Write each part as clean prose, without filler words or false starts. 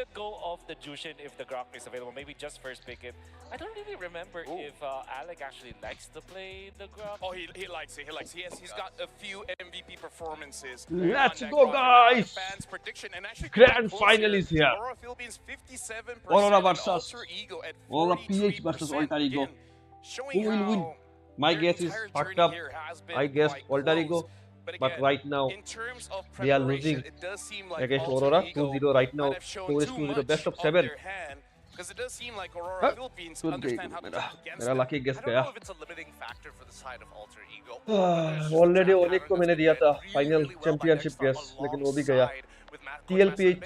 let go of the Jushin if the Grok is available. Maybe just first pick it. I don't really remember if Alec actually likes to play the Grok. Oh, he likes it. He likes it. He's got a few MVP performances. Let's go, guys! Fans' prediction and actually Grand final is here. Aurora Philippines 57%. Aurora versus Alter Ego at Aurora PH versus Alter Ego. Who will win? My guess is fucked up. I guess Alter Ego. But right now, they are losing against Aurora 2-0 right now. So it's 2-0, best of 7. Because it does seem like Aurora Philippines understand how to play against मेरा lucky guess I don't गया. know if it's a limiting factor for the side of Alter Ego. Already ओनिक को मैंने दिया था final championship guess, लेकिन वो भी गया. TLPH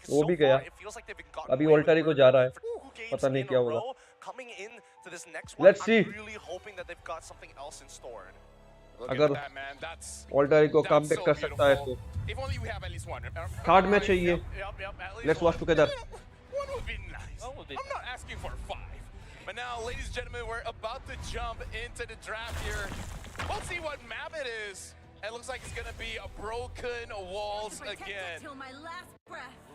वो भी गया. अभी Alter Ego जा रहा है. पता नहीं क्या होगा. Let's see. अगर Alter Ego comeback कर सकता है तो third match है ये. Let's watch together. One would be nice. I'm not asking for 5. But now, ladies and gentlemen, we're about to jump into the draft here. We'll see what map it is. It looks like it's going to be a broken walls again.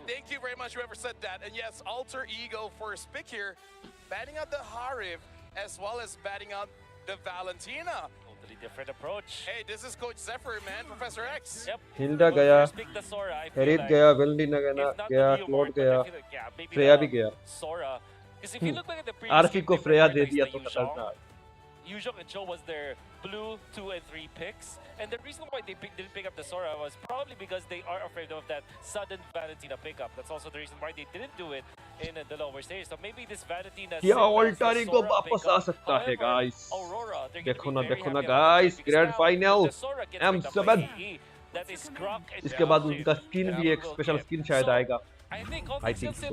Thank you very much, whoever said that. And yes, Alter Ego first pick here. Batting out the Harif, as well as batting out the Valentina. Totally different approach. Hey, this is Coach Zephyr, man. Professor X. Yep. Hilda गया, Herit गया, Valentina गया, Claude गया, Freya भी गया. Sora. Because if you look at the previous आरफी को Freya दे दिया तो खतरनाक. Yuzhong and Cho was their blue 2 and 3 picks, and the reason why they didn't pick up the Sora was probably because they are afraid of that sudden Valentina pickup. That's also the reason why they didn't do it in the lower stage. So maybe this Valentina. क्या Alter Ego वापस आ सकता है, guys? देखो ना, guys, grand final, M7. इसके बाद उनका skin भी एक special skin शायद आएगा. I think so.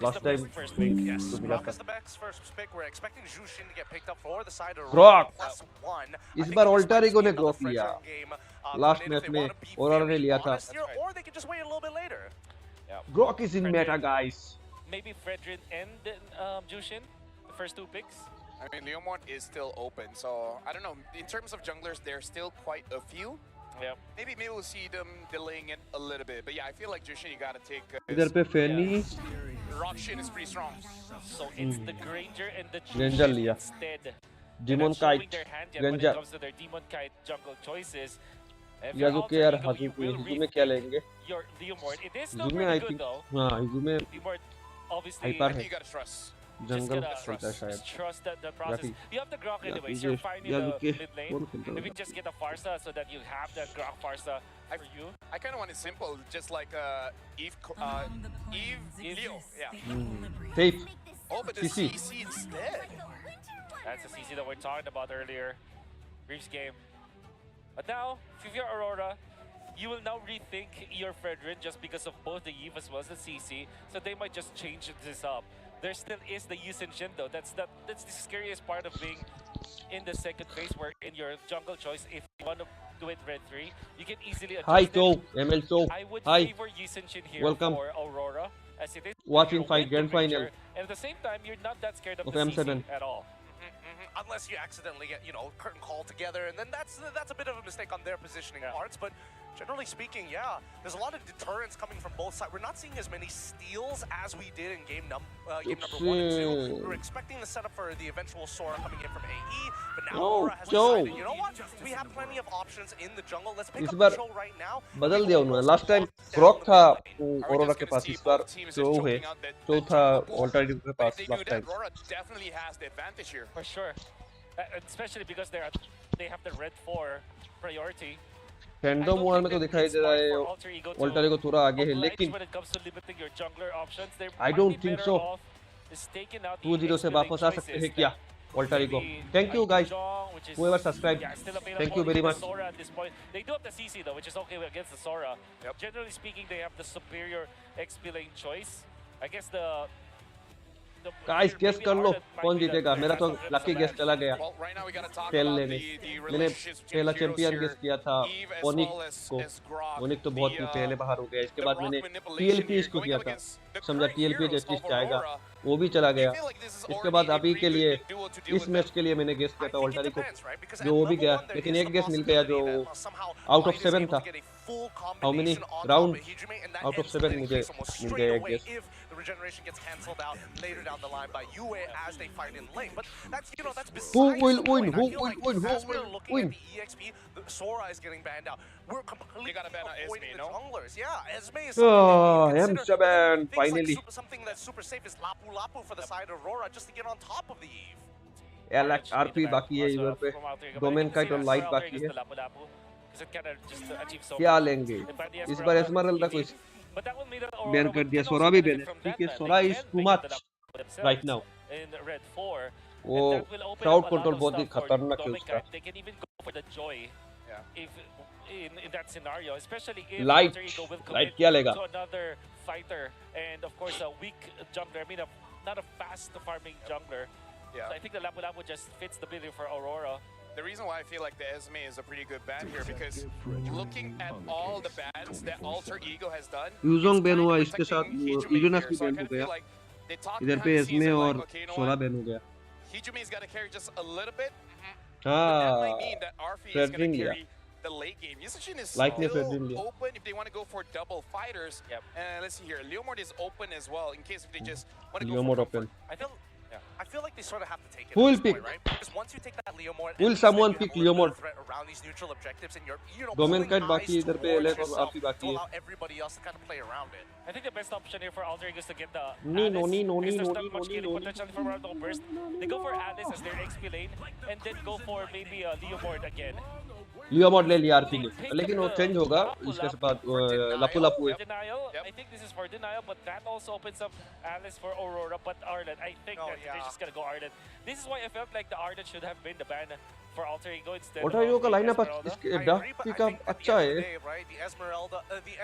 Last time, first pick. Yes, Grok is the best first pick. We're expecting Jushin to get picked up for the side of Grok. +1. इस बार Alter Ego ने Grok लिया. Last match में Aurora ने लिया था. Or they can just wait a little bit later. Grok is in meta, guys. Maybe Fredrin and Jushin, the first 2 picks. I mean, Leomont is still open, so I don't know. In terms of junglers, there's still quite a few. Yeah. Maybe we'll see them delaying it a little bit. But yeah, I feel like Jushin, you gotta take. इधर पे Fanny. Rockshin is pretty strong. So it's the Granger and the Granger लिया. instead. Demon Kite. When it comes to their Demon Kite jungle choices. Yazuki यार Hazuki. Izume क्या लेंगे? Your Leomord. It is still Izume pretty I good think. though. हाँ, Izume Leomord obviously. hyper है. You gotta trust. Jungle चलता है शायद. Trust that process. You have the Grok anyways. You're fine in the mid lane. Maybe just get a Farsa so that you have that Grok Farsa for you. I kind of want it simple, just like Eve Leo. Yeah. Safe. Oh, but the CC instead. That's the CC that we're talking about earlier. Reef's game. But now, if you're Aurora, you will now rethink your Fredrin just because of both the Eve as well as the CC. So they might just change this up. There still is the Yusin Shin though. That's the scariest part of being in the second phase, where in your jungle choice, if you want to do it red 3, you can easily adjust. Hi To, ML To. I would Hi. favor Yusin Shin here for Aurora, as it is watching fight grand final. And at the same time, you're not that scared of the M7 CC at all. Unless you accidentally get, curtain call together, and then that's a bit of a mistake on their positioning parts. But generally speaking, yeah, there's a lot of deterrence coming from both sides. We're not seeing as many steals as we did in game number 1 and 2. We were expecting the setup for the eventual Sora coming in from AE, but now Aurora has decided, you know what? We have plenty of options in the jungle. Let's pick up the show right now. बदल दिया उन्होंने. Last time Grok था Aurora के पास, इस बार जो है जो था Alter Ego के पास last time. Aurora definitely has the advantage here. For sure. Especially because they have the red 4 priority. Fandom war में तो दिखाई दे रहा है Alter Ego थोड़ा आगे है, लेकिन I don't think so. 2-0 से वापस आ सकते हैं क्या Alter Ego? Thank you guys, whoever subscribed. Thank you very much. They do have the CC though, which is okay against the Sora. Generally speaking, they have the superior XP lane choice. I guess guys guess कर लो कौन जीतेगा. मेरा तो lucky guess चला गया खेल लेने. मैंने पहला चैंपियन गेस किया था ओनिक को. ओनिक तो बहुत पहले बाहर हो गया. इसके बाद मैंने टीएलपी इसको किया था. समझा टीएलपी एटलीस्ट जाएगा, वो भी चला गया. इसके बाद अभी के लिए इस मैच के लिए मैंने गेस किया था Alter Ego, जो वो भी गया. लेकिन एक गेस मिल गया जो आउट ऑफ 7 था. full how many combination on top rounds of Hijime, and that out of ends 7 the मुझे case almost मिल straight गया, I away guess. if the regeneration gets cancelled out later down the line by Yue as they fight in lane. But that's, you know, that's besides Who will the win? point. Who I feel will like win? Who as we're will looking win? at the EXP, Sora is getting banned out. We're completely avoiding the junglers. Yeah, Esme is Oh, something that you consider. M7 Things finally. like something that's super safe is Lapu Lapu for the side of Aurora just to get on top of the Eve. LX RP बाकी है इधर पे domain kite और light बाकी है क्या लेंगे इस बार एस्मरल्डा को बैन कर दिया सोरा भी बैन है ठीक है Sora is too much right now वो क्राउड कंट्रोल बहुत ही खतरनाक है उसका in that scenario, especially if light क्या लेगा another fighter and of course a weak jungler. I mean, not a fast farming jungler. Yeah. So I think the Lapu Lapu just fits the bill for Aurora. The reason why I feel like the Esme is a pretty good ban here because looking at all the bans that Alter Ego has done, Yu Zhong ban हुआ इसके साथ इल्यूनस भी ban हो गया इधर पे एस्मे और सोरा ban हो गया Hijume's got to carry just a little bit. हाँ That might mean that Arfi is going to carry the late game. Yusachin is still open if they want to go for double fighters. Yep. And let's see here, Leomord is open as well in case if they just want to go Leomord for comfort. open. I feel like they sort of have to take it. Who will at this pick? point, right? Because once you take that Leomord, Will someone pick Leomord? around these neutral objectives, and you're, you know, Domain pulling kite eyes बाकी इधर पे towards LF और yourself RP बाकी to है allow everybody else to kind of play around it. I think the best option here for Alter Ego is to get the No, Alice, because there's not much killing potential for Ronaldo burst. They go for Alice as their XP lane, and then go for maybe a Leomord again. लियोमॉड ले लिया RP ने लेकिन वो change होगा इसके बाद लापू लापू है Denial. I think this is for Denial, but that also opens up Alice for Aurora. But Arlen, I think that they're just gonna go Arlen. This is why I felt like the Arlen should have been the ban for Alter Ego instead. Alter Ego का lineup इसके draft का अच्छा है The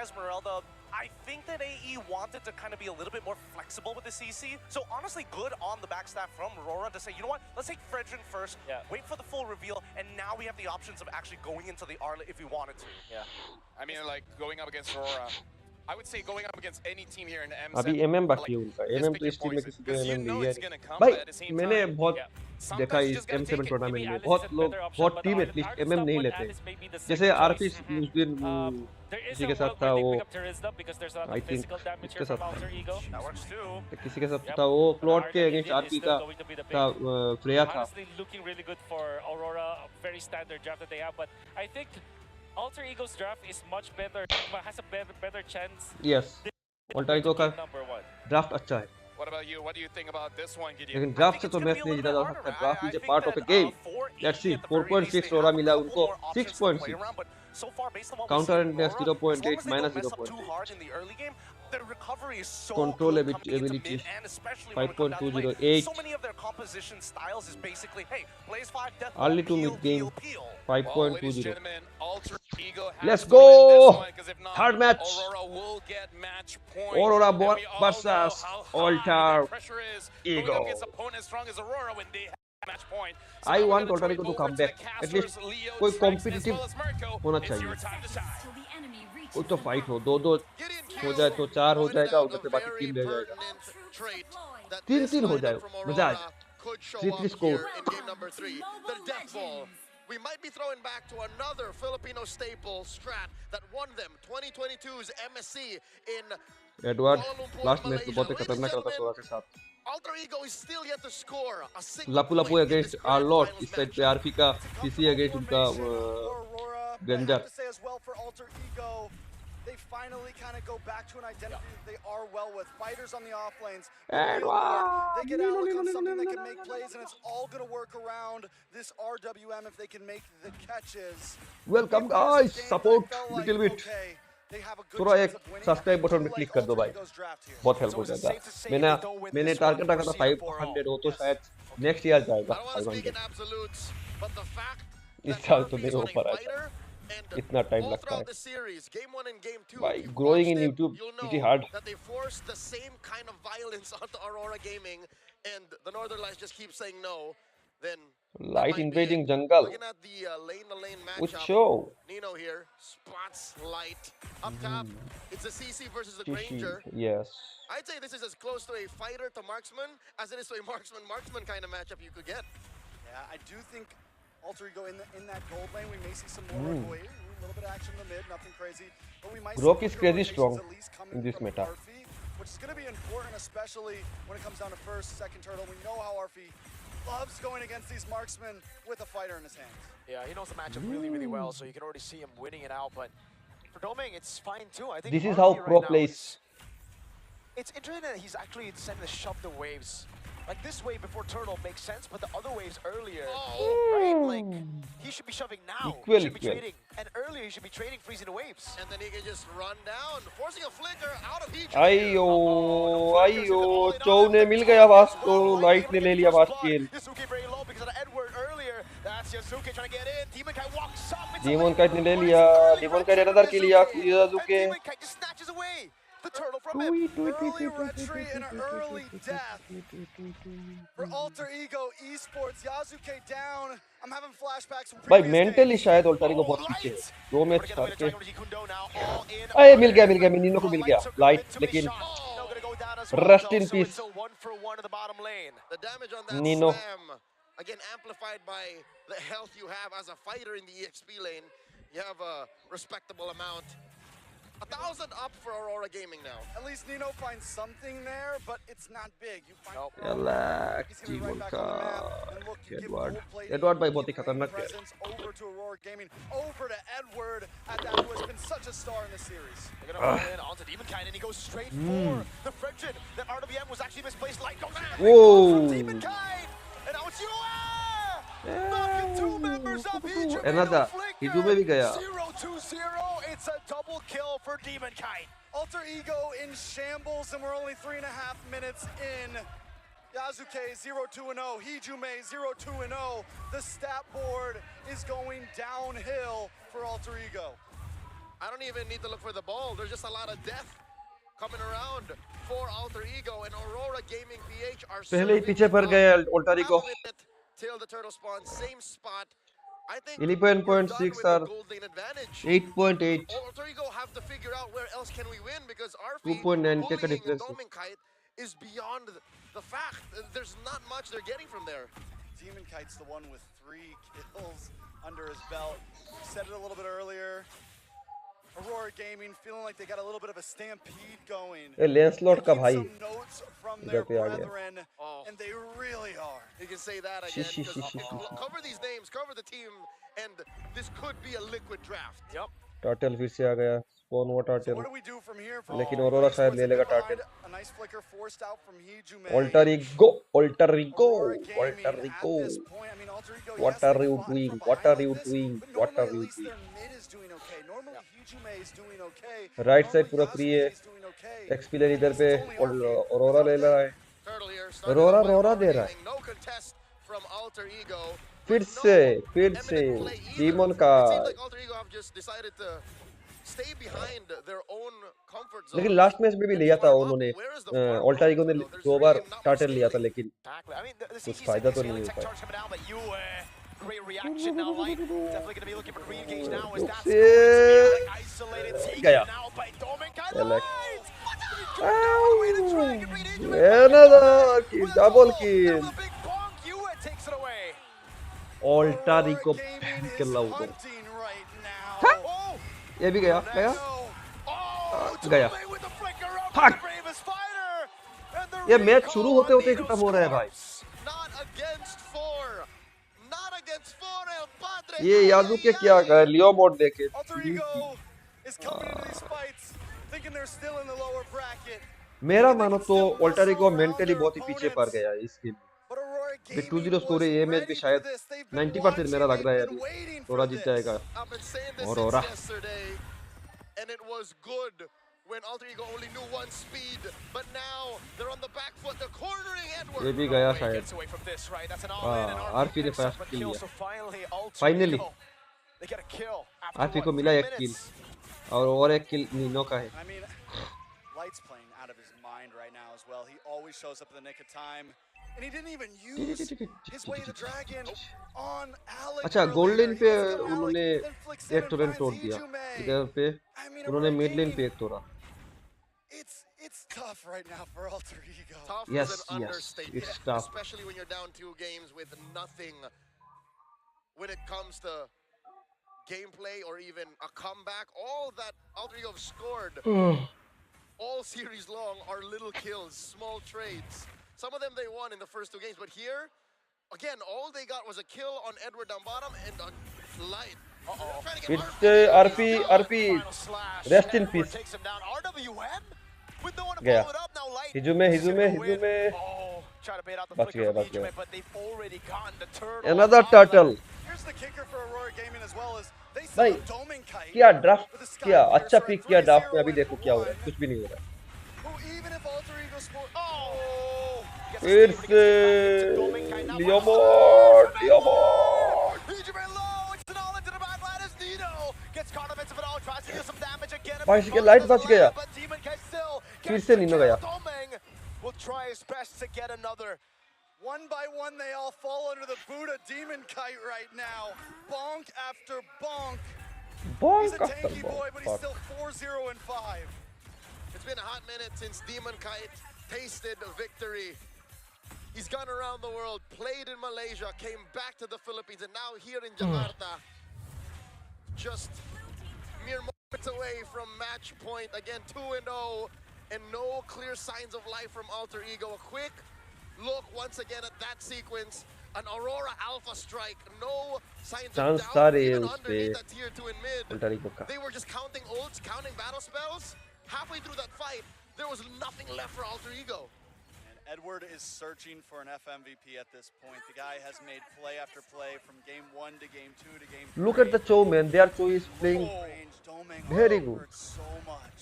Esmeralda, I think that AE wanted to kind of be a little bit more flexible with the CC. So honestly, good on the backstab from Aurora to say, you know what, let's take Fredrin first, wait for the full reveal, and now we have the options of actually going into the Arlet if we wanted to. Yeah. I mean, like, going up against Aurora, I would say going up against any team here in the M7. अभी MM बाकी है उनका MM तो इस team में किसी को MM नहीं है भाई मैंने बहुत देखा इस M7 टूर्नामेंट में बहुत लोग बहुत टीम एटलीस्ट MM नहीं लेते जैसे आरपी उस दिन किसी के साथ था वो आई थिंक किसके साथ था किसी के साथ था वो प्लॉट के अगेंस्ट आरपी का फ्रेया था looking really good for Aurora, very standard draft that they have, but I think Alter Ego's draft is much better, has a better chance. Yes, Alter Ego का draft अच्छा है. What about you? What do you think about this one, Gideon? लेकिन draft से तो match नहीं जीता जा सकता. Draft is a part of a game. Let's see, 4.6 रोरा मिला उनको 6.6. Counter and 0.8 minus 0.8. Control ability 5.208. So many of their composition styles is basically, hey, plays 5 death early to mid game 5.20. Let's go! Not, third match. Aurora will get match point. Aurora versus Alter Ego. Aurora when they have match point. So I want Alter Ego to come back. At least कोई competitive होना चाहिए. कोई तो fight हो, दो हो जाए तो 4 हो जाएगा, उधर से बाकी 3 रह जाएगा. 3-3 हो जाए, मजा आ जाए. 3-3 score. We might be throwing back to another Filipino staple strat that won them 2022's MSC in Edward last match में बहुत ही खतरनाक रहा था सोरा के साथ. Alter Ego is still yet to score a single लापू लापू against Arlot, इस side पे आरपी का सीसी against उनका गंजा. They finally kind of go back to an identity that they are well with. Fighters on the off lanes. They get Alec on something that can make plays, and it's all going to work around this RWM if they can make the catches. Welcome guys, support little bit. थोड़ा एक subscribe button पे click कर दो भाई, बहुत help हो जाएगा. मैंने टारगेट रखा था 500 हो तो शायद नेक्स्ट ईयर जाएगा 500. इस साल तो नहीं हो पा रहा है. इतना टाइम लगता है भाई. Growing in YouTube pretty hard. That they force the same kind of violence onto Aurora Gaming, and the Northern Lights just keep saying no. Then Light invading jungle. Looking at the lane-to-lane Which matchup. show? Nino here spots Light up top. It's a CC versus a Granger. Yes. I'd say this is as close to a fighter to marksman as it is to a marksman kind of matchup you could get. Yeah, I do think Alter Ego in that gold lane, we may see some more away. A little bit bit of action in the mid, nothing crazy. But we might Rock see is crazy rotations strong at least coming in this from meta. Arfi, which is going to be important, especially when it comes down to first, second turtle. We know how Arfi loves going against these marksmen with a fighter in his hands. Yeah, he knows the matchup really, really well, so you can already see him winning it out. But for Doming, it's fine too. I think This is Arfi how right pro now plays. it's interesting that he's actually deciding to shove the waves. Like this wave before turtle makes sense, but the other waves earlier, right? Like he should be shoving now. Equal, he should be equal. trading, and earlier he should be trading, freezing the waves. And then he can just run down, forcing a flicker out of Heat. आइयो आइयो चौ ने मिल गया वास को light ने ले लिया वास किल डीमन काइट ने ले लिया डीमन काइट अनदर किल लिया याजुके The turtle from him. Early retreat and an early death for Alter Ego Esports. Yasuke down. I'm having flashbacks from भाई previous मेंटली days. शायद अल्टर ईगो बहुत पीछे है 2 मैच करके अरे मिल गया नीनो को मिल गया लाइट लेकिन rest in peace The damage on that Nino. slam, again amplified by the health you have as a fighter in the EXP lane. You have a respectable amount. 1,000 up for Aurora Gaming now. At least Nino finds something there, but it's not big. You find यार he's gonna be right back on the map. And look, you give Goldplate Edward भाई बहुत ही a खतरनाक है presence over to Aurora Gaming, over to Edward, at that who has been such a star in this series. They're gonna roll in onto Demonkind, and he goes straight for the Fredrin. That RWM was actually misplaced. Light goes in. Whoa. Demonkind, and now it's you. Knocking 2 members up. another Hijume भी गया 0-2-0. It's a double kill for Demonkind. Alter Ego in shambles, and we're only 3.5 minutes in. Yasuke 0-2-0, Hijume 0-2-0. The stat board is going downhill for Alter Ego. I don't even need to look for the ball. There's just a lot of death coming around for Alter Ego, and Aurora Gaming PH are पहले ही पीछे पड़ गए alter ego till the turtle spawn, same spot. I think 11.6 we're done with or the gold lane advantage. 8.8 Alter Ego have to figure out where else can we win, because Arfi 2.9 का bullying difference Dominkite is beyond the fact. There's not much they're getting from there. Demonkite's the one with 3 kills under his belt. Said it a little bit earlier. Aurora Gaming feeling like they got a little bit of a stampede going. ये Lancelot का भाई Some notes from their इधर पे आ गया brethren, and they really are. You can say that again. 'Cause cover these names, cover the team, and this could be a liquid draft. Yep. Turtle फिर से आ गया spawn हुआ So turtle what do we do from here? लेकिन aurora शायद ले लेगा turtle A nice flicker forced out from Hijume. Alter ego alter ego Aurora Gaming alter at ego this point, I mean, Alter Ego, What yes, are they you fought doing? from What behind are you with this, doing? but What normally are at you least doing? their mid is doing okay. Normally Hijume is doing okay. Right side Normally पूरा free है Yasuke is doing okay. XP lane इधर पे aurora ले रहा है Turtle here. Aurora दे रहा है No contest from Alter Ego. फिर से डीमन का It seems like Alter Ego have just decided to stay behind their own comfort zone. लेकिन लास्ट मैच में भी लिया था उन्होंने अल्टर ईगो ने 2 बार टार्टल लिया था लेकिन Exactly. I mean, the कुछ CC फायदा तो ceiling नहीं tech हो पाया charge coming down, but you great reaction now. Light definitely gonna be looking for re-engage now as that's से going to be like isolated taken गया now by Dominkind. another kill double kill The big bonk, you takes it away. Alter ego के loud Hunting right now. Oh, ये भी गया oh, गया Doming with the flicker up Fuck. the bravest fighter. And the ये match recall शुरू होते होते on खत्म हो रहा है भाई Not against 4. Not against 4, El Padre. ये याजुके क्या कर लियो मोड देखे Alter Ego is coming into these fights thinking they're still in the lower bracket. मेरा मानो तो अल्टर ईगो मेंटली बहुत ही पीछे पड़ गया है इस गेम But Aurora ये Gaming 2-0 स्कोर है ये मैच भी शायद 90% मेरा लग रहा है अभी waiting थोड़ा for जीत this. जाएगा I've been saying this Aurora. since yesterday, and it was good when Alter Ego only knew one speed, but now they're on the back foot. They're cornering Edward. ये भी गया He शायद gets away from this, right? That's an all-in, and Arfi RP ने picks up first a kill kill, लिया so finally, Alter Finally. Ego, they get a kill after RP what, को मिला 3 एक किल minutes? और एक किल Nino का है I mean, Light's playing out of his mind right now as well. He always shows up in the nick of time. And he didn't even use his way the dragon on Alex. अच्छा gold earlier. Lane He पे doesn't go Alex, उन्होंने then flicks in एक and Torrent finds तोड़ दिया Hijume. इधर पे I mean, उन्होंने Aurora mid लेन पे Gaming, एक तोड़ा it's tough right now for Alter Ego. Tough Yes, is an yes, understatement, it's tough. especially when you're down 2 games with nothing. When it comes to gameplay or even a comeback. All that Alter Ego have scored all series long are little kills, small trades. Some of them they won in the first 2 games, but here, again, all they got was a kill on Edward down bottom and a light. It's RP. Rest in peace. गया. Hizume. बच गया. Another turtle. Here's the kicker for Aurora Gaming as well as they भाई क्या draft किया अच्छा pick किया draft में अभी देखो क्या हो रहा है कुछ भी नहीं हो रहा है फिर से लियोमोड भाई इसके लाइट बच गया फिर से नीनो गया One by one, they all fall under the Buddha Demon Kite right now. Bonk after bonk. He's a tanky boy, but he's still 4-0-5. It's been a hot minute since Demon Kite tasted victory. He's gone around the world, played in Malaysia, came back to the Philippines, and now here in Jakarta. Just mere moments away from match point. Again, 2-0, and no clear signs of life from Alter Ego. A quick look once again at that sequence. An Aurora Alpha strike. No signs of doubt even underneath that tier 2 in mid. They were just counting ults, counting battle spells. Halfway through that fight, there was nothing left for Alter Ego. And Edward is searching for an FMVP at this point. The guy has made play after play from game 1 to game 2 to game 3. Look at the Cho, man. Their Cho is playing very good. So much.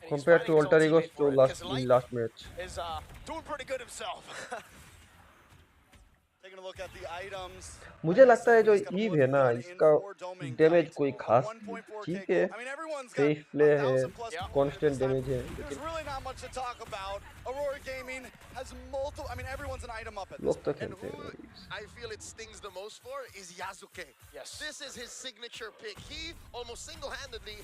Compared to Alter Ego's Cho last match. Is doing pretty good himself. Taking a look at the items. मुझे लगता है जो ewe है ना इसका damage कोई खास ठीक है सेफ प्ले है कांस्टेंट डैमेज है There's really not much to talk about. Aurora Gaming has multiple. I mean, everyone's an item up at this लोग तो point. खेलते हैं I feel it stings the most for is Yasuke. Yes. This is his signature pick. He almost single-handedly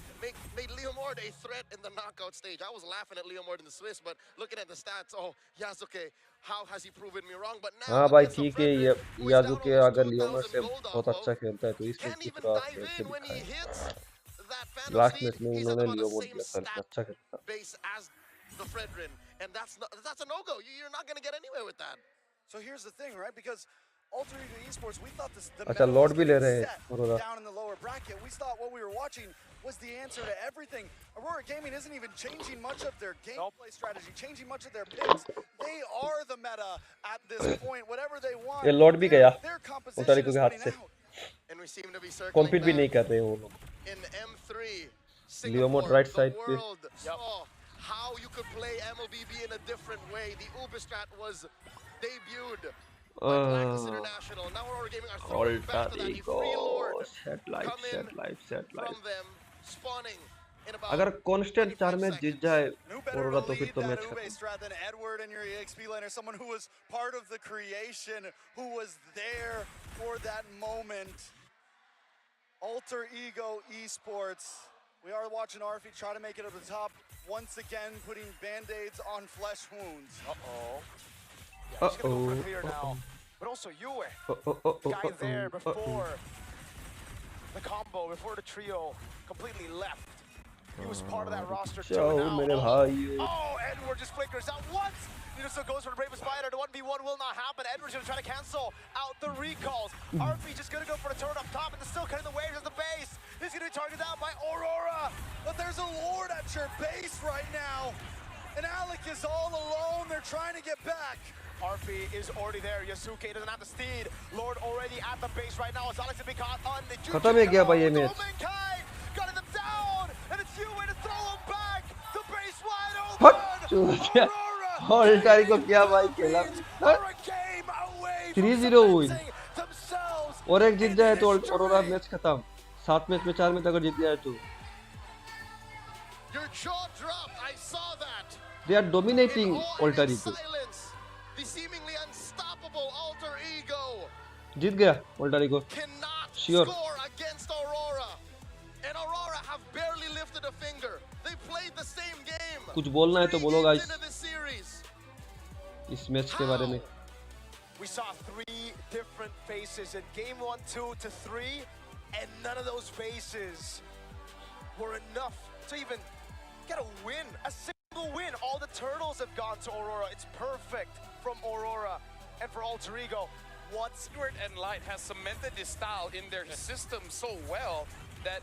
made Leomord a threat in the knockout stage. I was laughing at Leomord in the Swiss, but looking at the stats, oh, Yasuke, how has he proven me wrong? But now, हाँ भाई ठीक है ये याजुके अगर लियोमर से बहुत अच्छा खेलता है तो इस मैच की तरह ऐसे दिखाया लास्ट मैच में उन्होंने लियोमर दिया था अच्छा खेलता and that's a no-go. You're not going to get anywhere with that. So here's the thing, right? Because Alter Ego Esports, we thought the अच्छा लॉर्ड भी ले रहे हैं Aurora down in the lower bracket. We thought what we were watching was the answer to everything. Aurora Gaming isn't even changing much of their gameplay strategy, changing much of their picks. They are the meta at this point. Whatever they want. ये Lord भी गया Their composition is के हाथ से And we seem to be circling compete भी नहीं कर रहे वो लोग in M3. लियोमर राइट साइड पे how you could play Mlbb in a different way. The Ubistrat was debuted by Blackness International. Now Aurora Gaming are throwing back to that. The free lord come in from them, spawning in about... अगर constant 4 match जीत जाए aurora तो फिर तो match खत्म Edward and your EXP laner, someone who was part of the creation, who was there for that moment. Alter Ego Esports. We are watching Arfi try to make it to the top. Once again, putting band-aids on flesh wounds. Yeah, he's gonna go for clear now. But also Yue, guy there before the combo, before the trio completely left. He was part of that roster too now. Oh, Edward just flickers out once. Still goes for the Brave Spider. The 1v1 will not happen. Edward's gonna try to cancel out the recalls. RP just gonna go for the turret up top, and they're still cutting the waves at the base. He's gonna be targeted out by Aurora. But there's a Lord at your base right now. And Alec is all alone. They're trying to get back. RP is already there. Yasuke doesn't have the steed. Lord already at the base right now. As Alex will be caught on the juke. खत्म हो गया भाई ये match. Got them down, and it's you way to throw him back. The base wide open. Alter को क्या भाई खेला 3-0 हुई और एक जीत जाए तो ऑरोरा मैच खत्म 7 मैच में 4 मैच अगर जीत जाए तो they are dominating Alter Ego जीत गया Alter Ego sure कुछ बोलना है तो बोलो गाइस इस मैच के बारे में We saw 3 different faces in game 1, 2 to 3. And none of those faces were enough to even get a win, a single win. All the turtles have gone to Aurora. It's perfect from Aurora. And for Alter Ego, what? Stewart and Light has cemented this style in their system so well that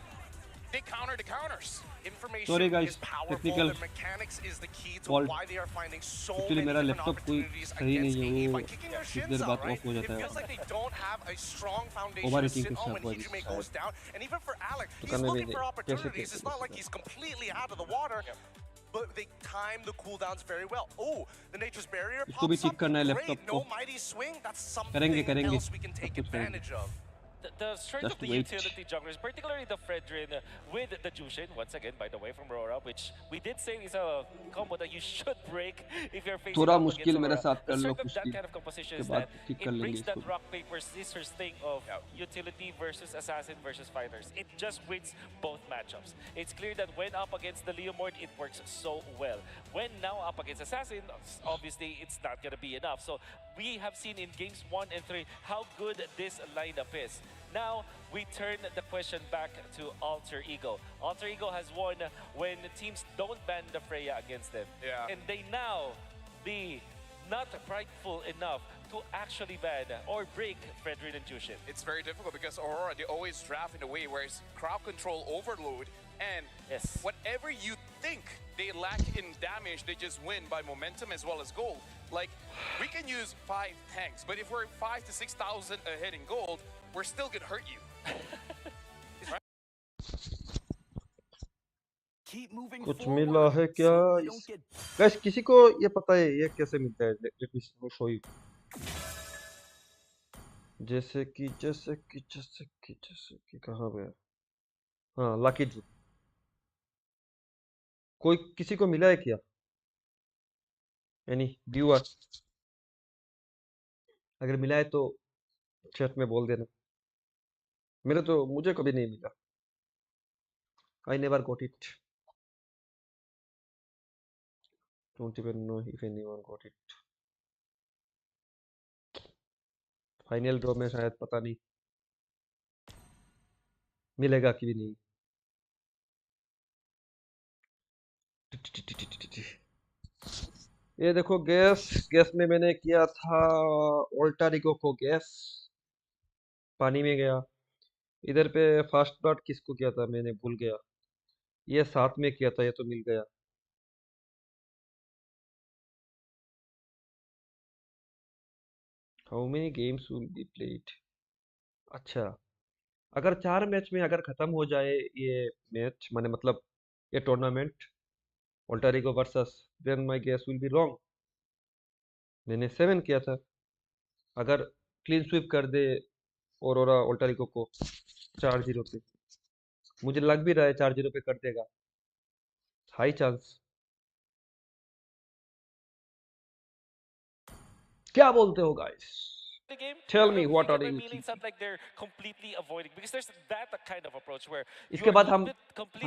they counter the counters. Information is powerful. The mechanics is the key to why they are finding so many different opportunities against AE. By kicking their shins out, right? It feels like they don't have a strong foundation to sit on when Hijime goes down. And even for Alec, he's looking for opportunities. It's not like he's completely out of the water. But they time the cooldowns very well. Oh, the Nature's Barrier pops up. Great, no mighty swing. That's something else we can take advantage of. The strength of the utility junglers, particularly the Fredrin with the Jushin, once again, by the way, from Aurora, which we did say is a combo that you should break if you're facing up against Aurora. The strength of that kind of composition is that it brings that rock, paper, scissors thing of utility versus assassin versus fighters. It just wins both matchups. It's clear that when up against the Leomord, it works so well. When now up against assassin, obviously it's not going to be enough. So we have seen in games 1 and 3 how good this lineup is. Now, we turn the question back to Alter Ego. Alter Ego has won when teams don't ban the Freya against them. And they now be not prideful enough to actually ban or break Fredrin and Jushin. It's very difficult because Aurora, they always draft in a way where it's crowd control overload, and whatever you think they lack in damage, they just win by momentum as well as gold. Like, we can use 5 tanks, but if we're 5,000 to 6,000 ahead in gold, we're still gonna hurt you. कुछ मिला है क्या? Guys, किसी को ये पता है ये कैसे मिलता है? Let me show you. जैसे कि कहाँ पे है? हाँ, लकी ड्रॉ. कोई किसी को मिला है क्या? Any viewer? अगर मिला है तो चैट में बोल देना. मुझे कभी नहीं मिला. I never got it. Don't even know if anyone got it. Final draw में शायद पता नहीं मिलेगा कि नहीं. ये देखो गैस में मैंने किया था ऑल्टारिको को गैस, पानी में गया. इधर पे फर्स्ट ब्लड किसको किया था मैंने भूल गया. ये साथ में किया था, ये तो मिल गया. How many games will be played? अच्छा, अगर 4 मैच में अगर खत्म हो जाए ये मैच, माने मतलब ये टूर्नामेंट ऑल्टारिको versus, then my guess will be wrong. मैंने 7 किया था. अगर क्लीन स्वीप कर दे ऑरोरा ऑल्टारिको को 4-0 पे, मुझे लग भी रहा है 4-0 पे कर देगा. High chance. क्या बोलते हो guys? Tell me what are you thinking? It's not like they're completely avoiding, because there's that kind of approach where इसके बाद हम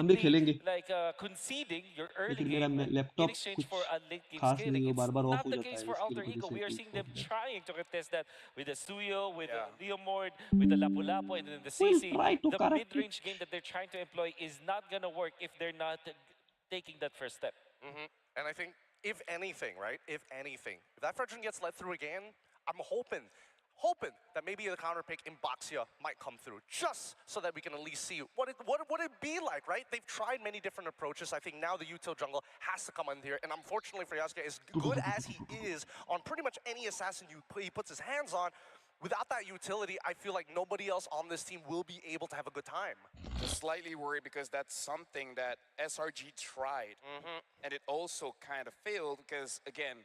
भी खेलेंगे. like conceding your early game in exchange for a late game scaling. It's not the case for Alter Ego. We are seeing them trying to contest that with the Stuyo, with the Leomord, with the Lapu-Lapu, and then the CC. The mid-range game that they're trying to employ is not going to work if they're not taking that first step. And I think, if anything, right? If anything, if that Fredrin gets let through again, I'm hoping that maybe the counter pick in Boxia might come through, just so that we can at least see what would it be like, right? They've tried many different approaches. I think now the util jungle has to come in here, and unfortunately for Yasuke, as good as he is on pretty much any assassin he puts his hands on, without that utility, I feel like nobody else on this team will be able to have a good time. Just slightly worried because that's something that SRG tried, and it also kind of failed because, again,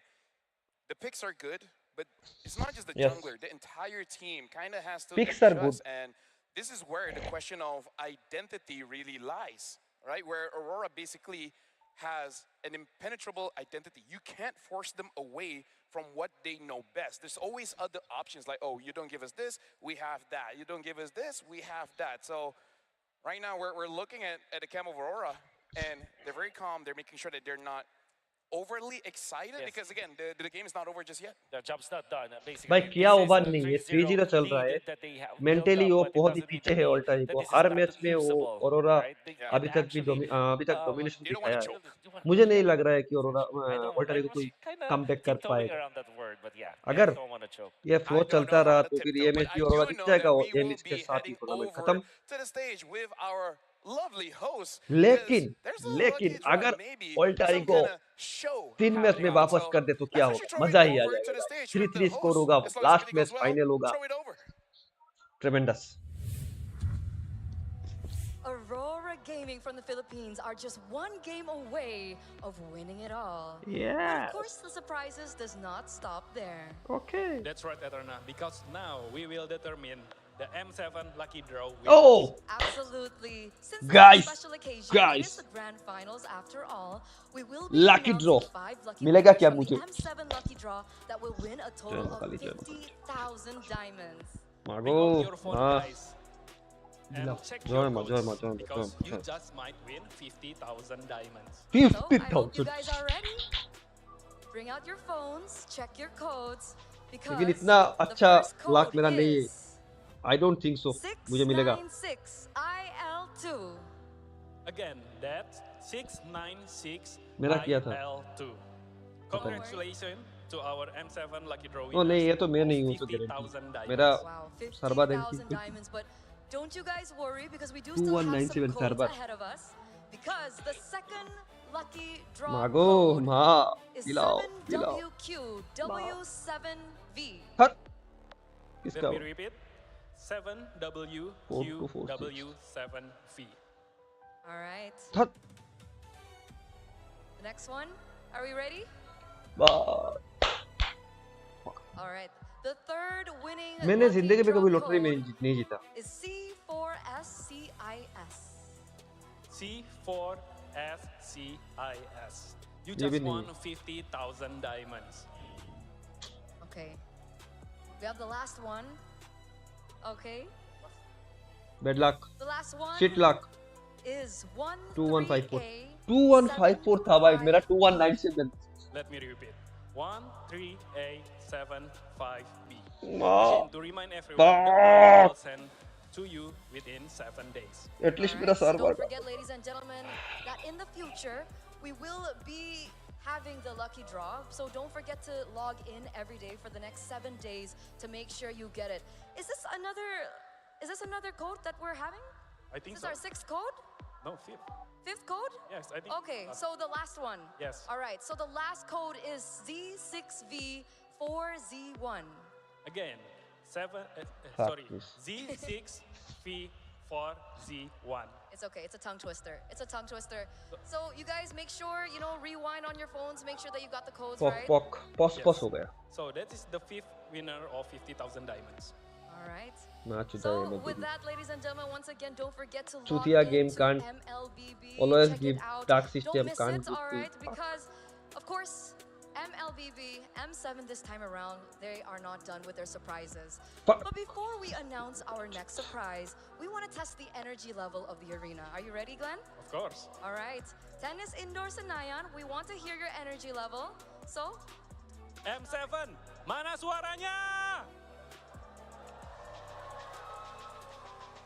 the picks are good, but it's not just the jungler. The entire team kind of has to picks are adjust, and this is where the question of identity really lies, right? Where Aurora basically has an impenetrable identity. You can't force them away from what they know best. There's always other options like, oh, you don't give us this, we have that. You don't give us this, we have that. So right now we're looking at the camp of Aurora, and they're very calm. They're making sure that they're not overly excited because again, the game is not over just yet. The job's not done. Basically, भाई किया over नहीं है 3-0 चल रहा है mentally वो बहुत ही पीछे है ऑल्टारी को हर मैच में वो ऑरोरा अभी तक डोमिनेशन दिखाया है मुझे नहीं लग रहा है कि ऑरोरा ऑल्टारी को कोई कमबैक कर पाएगा अगर ये फ्लो चलता रहा तो फिर ये मैच भी ऑरोरा जीत जाएगा और ये मैच के साथ ही टूर्नामेंट खत्म लेकिन अगर ऑल्टारी को 3 मैच में वापस कर दे तो क्या होगा मजा ही आ जाएगा 3-3 स्कोर होगा लास्ट मैच फाइनल होगा ट्रेमेंडस Aurora Gaming from the Philippines are just one game away of winning it all. Yeah. But of course, the surprises does not stop there. Okay. That's right, Eterna. Because now we will determine the M7 lucky draw. Oh. Absolutely. Since guys, it's a special occasion, guys. it is the grand finals after all. We will be lucky draw. 5 lucky मिलेगा क्या from मुझे? the M7 lucky draw that will win a total of 50,000 diamonds. Margo. Guys. And check your join codes, because you just might win 50,000 diamonds. 50,000. So I hope you guys are ready. Bring out your phones, check your codes, because लेकिन इतना अच्छा लाख मेरा नहीं है. is I don't think so. मुझे मिलेगा. 696 IL2. Again, that's 696 मेरा किया था. IL2. Congratulations to our M7 lucky draw. Oh नहीं ये तो मैं नहीं हूँ तो गारंटी. मेरा server diamonds, but don't you guys worry because we do still have some codes ahead of us because the second lucky draw मागो माँ is पिलाओ 7WQW7V. हट Let किसका me repeat. 7WQW7V. All right. हट The next one. Are we ready? बात All right. The third winning मैंने lucky जिंदगी में draw कभी लॉटरी में code नहीं जीता. is C4SCIS. C4SCIS. You ये भी just नहीं won है. 50,000 diamonds. Okay. We have the last one. Okay. Bad luck. The last one Shit luck. is 2154. 13A 2154 था भाई मेरा 2197. Let me repeat. 13A75B. माँ To remind everyone, the code will send to you within 7 days. at least मेरा Alright, so server don't forget, ladies and gentlemen, that in the future we will be having the lucky draw. So don't forget to log in every day for the next 7 days to make sure you get it. Is this another code that we're having? I think Is so. this our 6th code? No, 5th. 5th code? Yes, I think. Okay, so the last one. Yes. All right, so the last code is Z6V4Z1. Again, Fuck sorry, this. Z6V4Z1. It's okay, it's a tongue twister. It's a tongue twister. So you guys make sure, rewind on your phones, make sure that you got the codes पॉक right. पॉक pause Yes. Pause हो गया. So that is the 5th winner of 50,000 diamonds. All right. ना चुदा So है मैं with that, ladies and gentlemen, once again, don't forget to log Chutia game into can't MLBB. always check give it out. dark system, Don't miss can't it, give all to- right? Because, of course, MLBB, M7 this time around, they are not done with their surprises. Fuck. But before we announce our next surprise, we want to test the energy level of the arena. Are you ready, Glenn? Of course. All right. Tennis indoors in Nayan. We want to hear your energy level. So, M7, mana suaranya?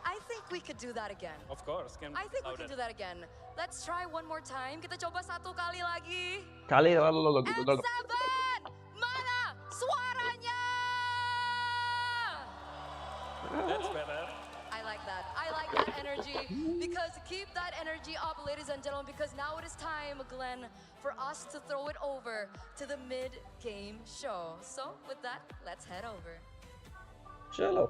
I think we could do that again. Of course. Can I think we louder. can do that again. Let's try one more time. Kita coba satu kali lagi. kali lalu gitu M7, mana suaranya? That's better. I like that. I like that energy. Because keep that energy up, ladies and gentlemen, because now it is time, Glenn, for us to throw it over to the mid-game show. So with that, let's head over. चलो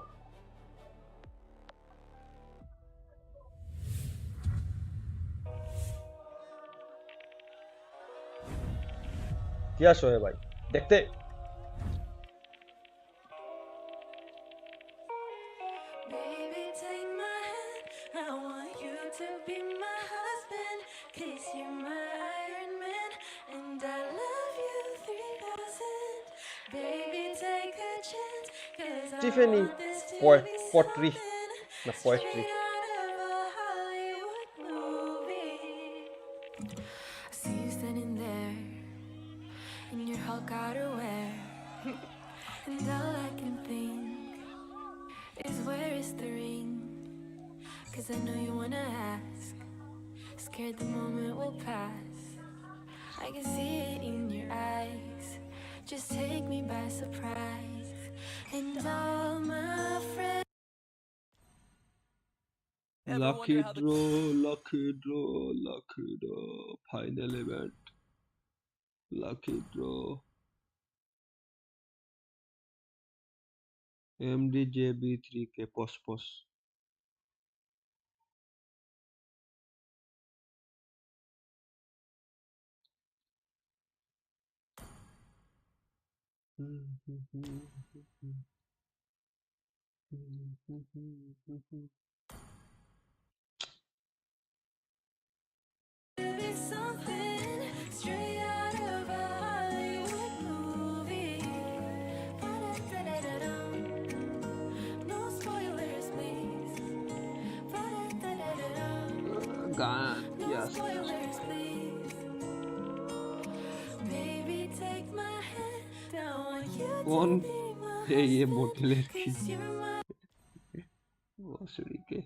क्या show है भाई देखते Baby, take my hand. I want you to be my husband. 'Cause you're my Iron Man. And I love you 3000. Baby, take a chance. 'Cause I Tiffany want this to be poetry something na poetry straight out of a Hollywood movie. I see you standing there I know you wanna ask. Scared the moment will pass. I can see it in your eyes. Just take me by surprise. And all my friends. Lucky draw, lucky draw, lucky draw. Final event. Lucky draw. MDJB3K pos. Maybe something straight out of a Hollywood movie. Ba-da-da-da-da-dum. No spoilers, please. Ba-da-da-da-da-dum. God, No yes. spoilers, please. Baby, take my hand. Don't want you कौन to be my है ये husband, मोटी लड़की? 'cause you're my भोसड़ी के.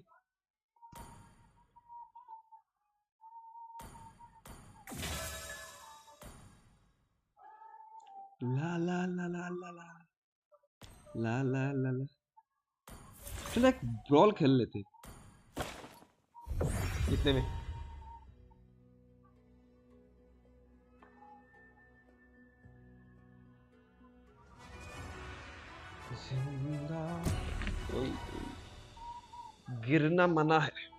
La la la la la la la la la la. चलो एक brawl खेल लेते. कितने में? जिंदा कोई गिरना मना है.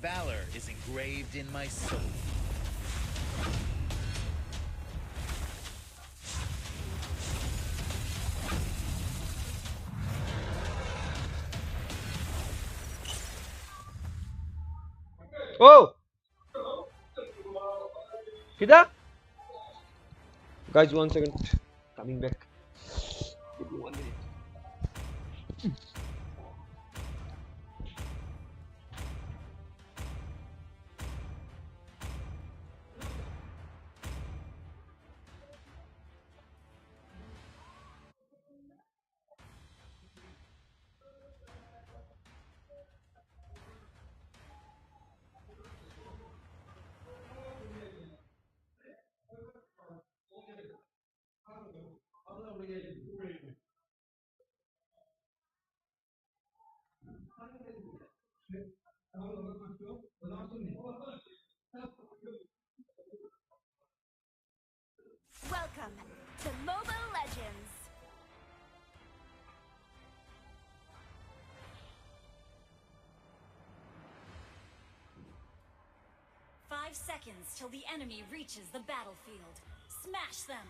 Valor is engraved in my soul. Oh! Kida? Guys, 1 second. Coming back. Give me 1 minute. Welcome to Mobile Legends. Five seconds till the enemy reaches the battlefield. Smash them.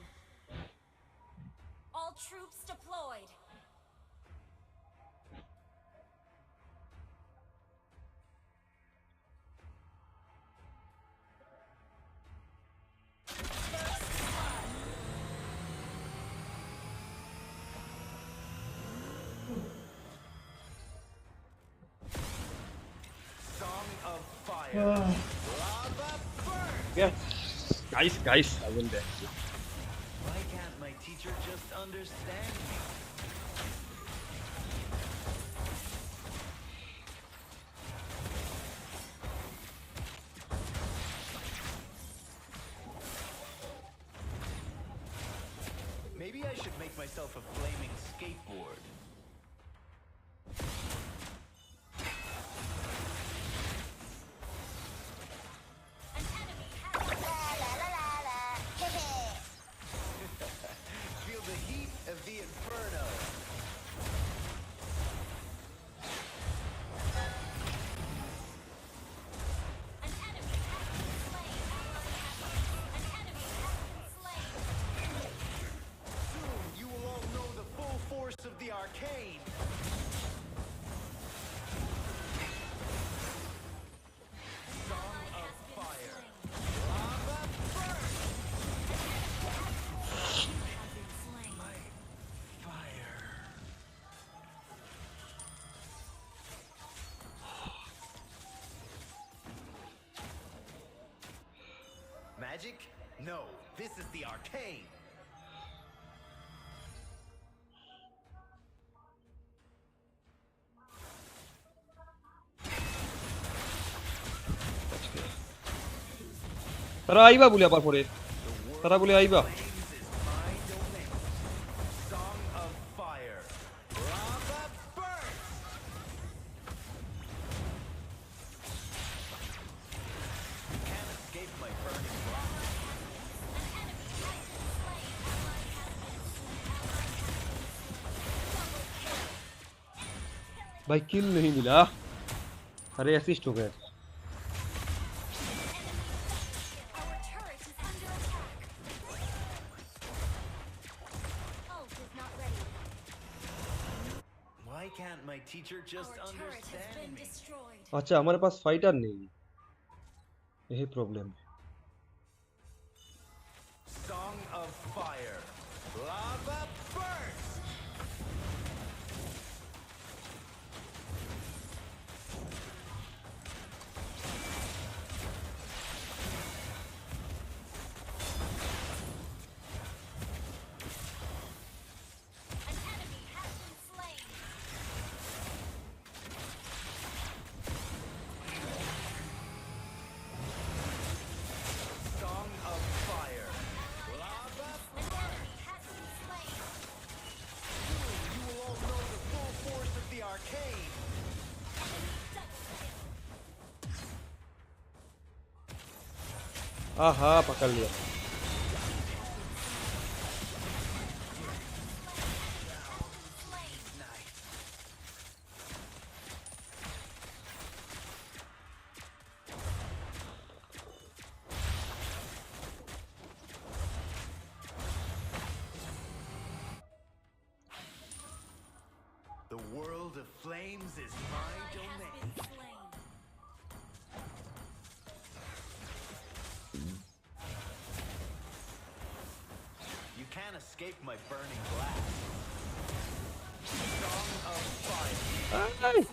All troops deployed. Yeah. Guys, I will there. Why can't my teacher just understand me? Maybe I should make myself a flaming skateboard. Feel the heat of the inferno. An enemy has been slain. An enemy has been slain. Soon you will all know the full force of the arcane. Magic? No, this is the arcade. তারা আইবা বলে আবার পরে তারা বলে আইবা भाई किल नहीं मिला अरे असिस्ट हो गया Why can't my teacher just understand me? अच्छा हमारे पास फाइटर नहीं यही प्रॉब्लम है Song of Fire. Lava burst. आहा पकड़ लिया The world of flames is my domain. You can't escape my burning blast. Song of Fire. Ay.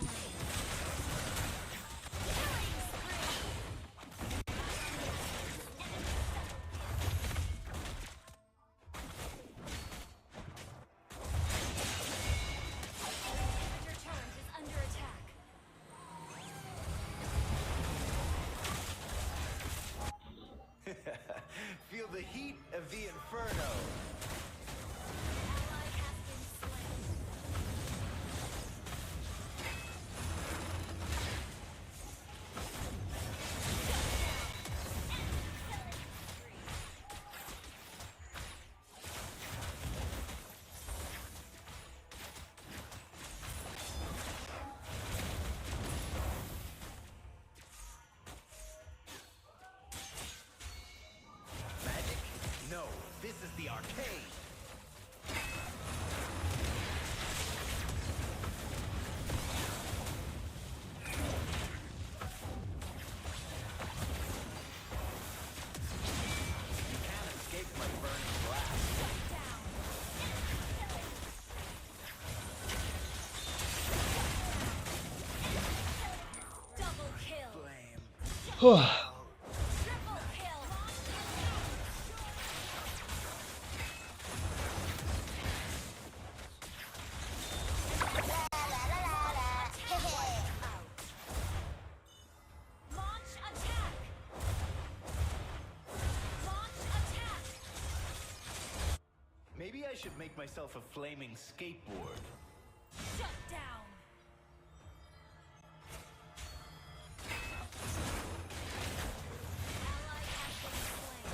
Feel the heat of the inferno. Magic? No, this is the arcade. You can't escape my burning blast. Double kill. Flame. Triple kill. Launch attack. Launch attack. Maybe I should make myself a flaming skateboard. Shut down. Ally has been slain.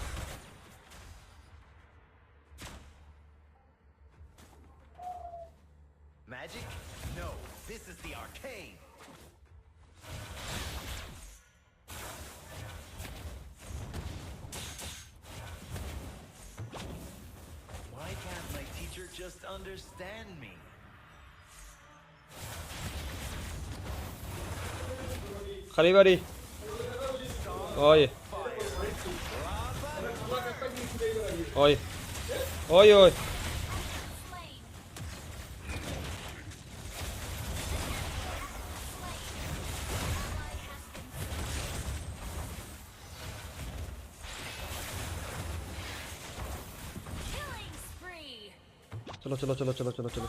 Magic? No, this is the arcade. Why can't my teacher just understand me? खाली बारी ओए ओए ओए ओए Slain. Ally has been चलो चलो चलो चलो चलो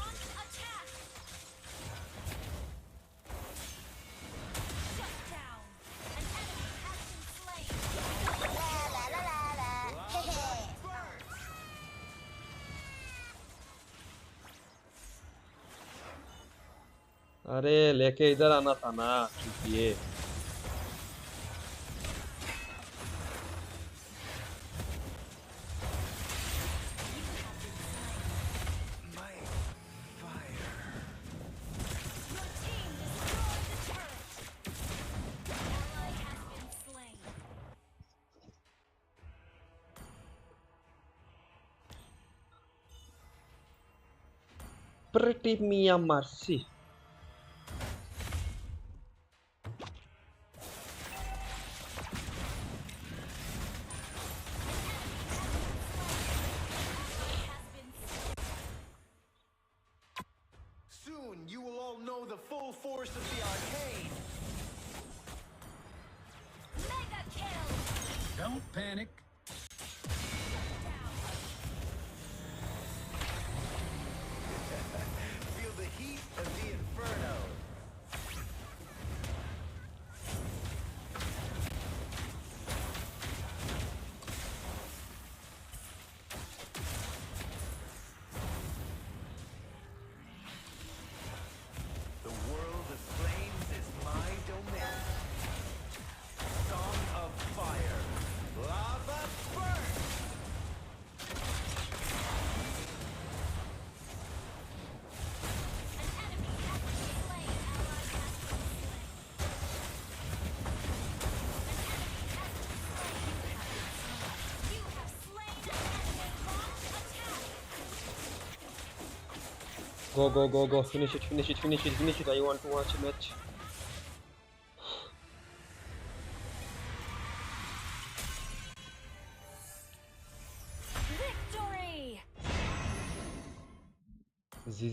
अरे लेके इधर आना था ना ये Pretty Mia Mercy. Soon you will all know the full force of the arcane. Mega kill. Don't panic. Feel the heat of the inferno. The world of flames is my domain. Song of fire. Lava burn! Go, go, go, go. Finish it, finish it, finish it, finish it. I want to watch a match. Victory! ZZ.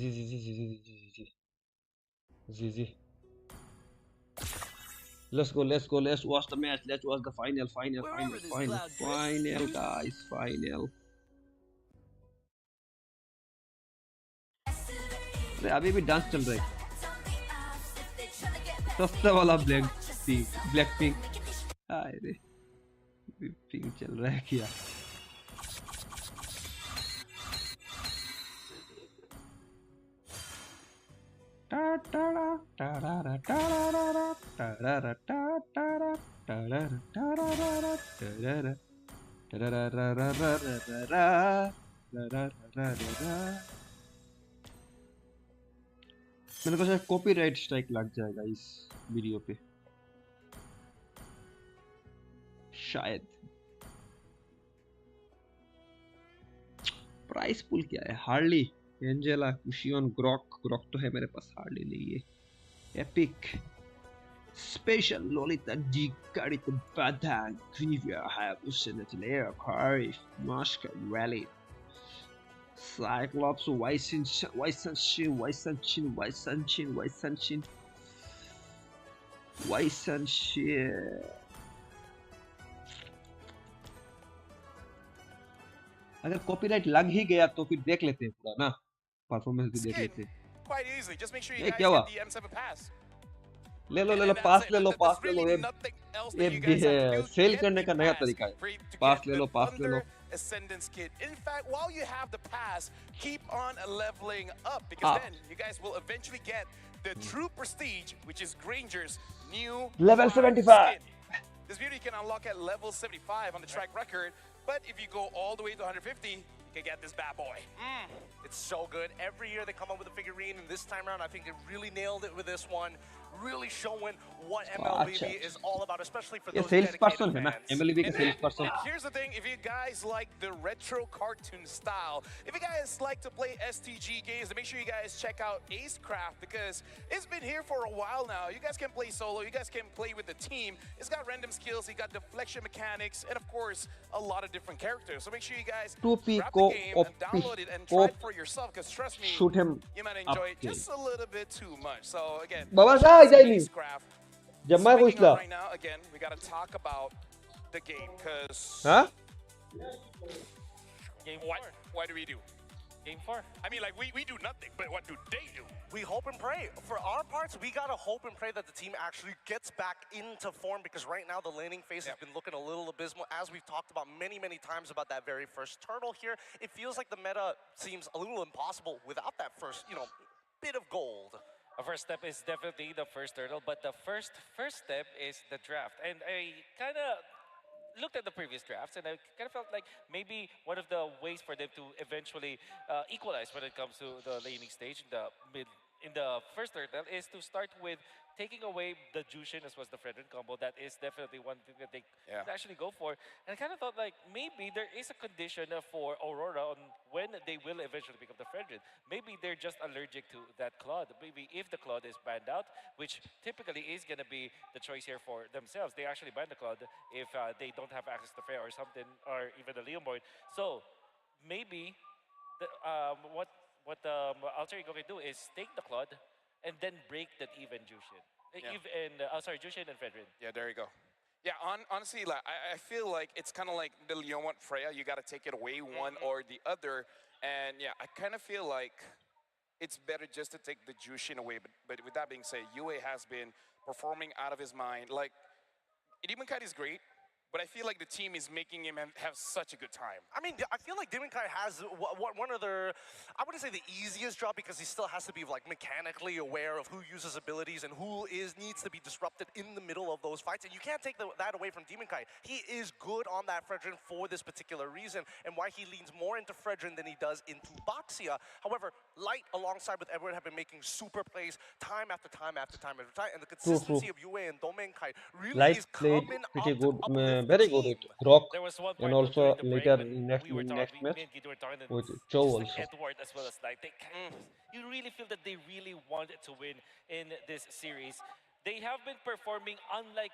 Let's go, let's go, let's watch the match. Let's watch the final, guys, final. अभी भी dance चल रहा है सस्ता वाला black pink अरे pink चल रहा है क्या मेरे को शायद कॉपीराइट स्ट्राइक लग जाएगा इस वीडियो पे शायद प्राइस पूल क्या है हार्ली एंजेला कुशियन ग्रॉक तो है मेरे पास हार्ली नहीं है एपिक स्पेशल लोलिता डी कारित बादान क्विविया हायबुसेनेट लेयर कार्if मास्क रैली Cyclops, Waisanshin. अगर कॉपीराइट लग ही गया तो फिर देख लेते हैं पूरा ना परफॉर्मेंस भी देख लेते हैं ये क्या हुआ ले लो पास ले लो ये सेल करने का नया तरीका है पास ले लो Ascendance kit. In fact, while you have the pass, keep on leveling up because then you guys will eventually get the true prestige, which is Granger's new level 75. This beauty you can unlock at level 75 on the track record, but if you go all the way to 150, you can get this bad boy. It's so good. Every year they come up with a figurine, and this time around, I think they really nailed it with this one. Really showing what Mlbb is all about, especially for those dedicated fans. Mlbb का sales person. Here's the thing: if you guys like the retro cartoon style, if you guys like to play STG games, then make sure you guys check out Acecraft because it's been here for a while now. You guys can play solo, you guys can play with the team. It's got random skills, it got deflection mechanics, and of course, a lot of different characters. So make sure you guys grab the game and download it and try it for yourself because trust me, you might enjoy it just a little bit too much. So again, Acecraft. Right now, again, we gotta talk about the game, cause game why do we do? Game 4. I mean, like, we do nothing, but what do they do? We hope and pray. For our parts, we gotta hope and pray that the team actually gets back into form, because right now the laning phase has been looking a little abysmal. As we've talked about many, many times about that very first turtle here, it feels like the meta seems a little impossible without that first, bit of gold. Our first step is definitely the first turtle, but the first step is the draft. And I kind of looked at the previous drafts, and I kind of felt like maybe one of the ways for them to eventually equalize when it comes to the laning stage in the first turtle is to start with taking away the Jushin as well as the Fredrin combo. That is definitely one thing that they could actually go for. And I kind of thought like maybe there is a condition for Aurora on when they will eventually pick up the Fredrin. Maybe they're just allergic to that Claude. Maybe if the Claude is banned out, which typically is going to be the choice here for themselves, they actually ban the Claude if they don't have access to Freya or something, or even the Leomord. So maybe what Alter Ego can do is take the Claude and then break that even Jushin. Jushin and Fredrin. Yeah, there you go. Yeah, honestly, like I feel like it's kind of like the Leomord Freya. You got to take it away, one or the other. And yeah, I kind of feel like it's better just to take the Jushin away. But with that being said, Yue has been performing out of his mind. Like, Demon Kite is great, but I feel like the team is making him have such a good time. I mean, I feel like Demon Kai has one of their, I wouldn't say the easiest job, because he still has to be like mechanically aware of who uses abilities and who needs to be disrupted in the middle of those fights. And you can't take that away from Demon Kai. He is good on that Fredrin for this particular reason, and why he leans more into Fredrin than he does into Baxia. However, Light alongside with Edward have been making super plays time after time after time after time, and the consistency of Yue and Domain Kai really Light is played coming pretty up good, to uplift very the good team. with Grok, There was one and point also during the break later when in next we were match me and Giddy were talking, with just Joe like also. Edward as well as Light. You really feel that they really wanted to win in this series. They have been performing unlike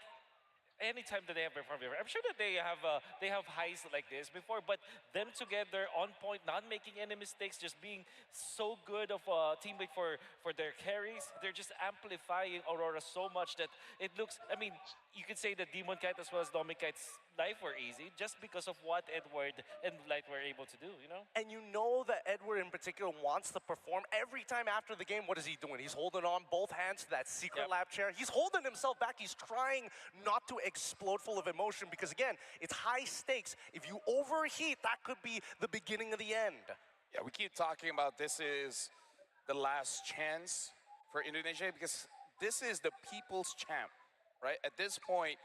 anytime that they have performed before. I'm sure that they have highs like this before, but them together on point, not making any mistakes, just being so good of a teammate for their carries. They're just amplifying Aurora so much that it looks, I mean, you could say that Demon Kite as well as Dominic Kite's life were easy just because of what Edward and Light were able to do, you know? And you know that Edward in particular wants to perform. Every time after the game, what is he doing? He's holding on both hands to that secret lab chair. He's holding himself back. He's trying not to explode full of emotion, because again, it's high stakes. If you overheat, that could be the beginning of the end. Yeah, we keep talking about this is the last chance for Indonesia, because this is the people's champ, right? At this point,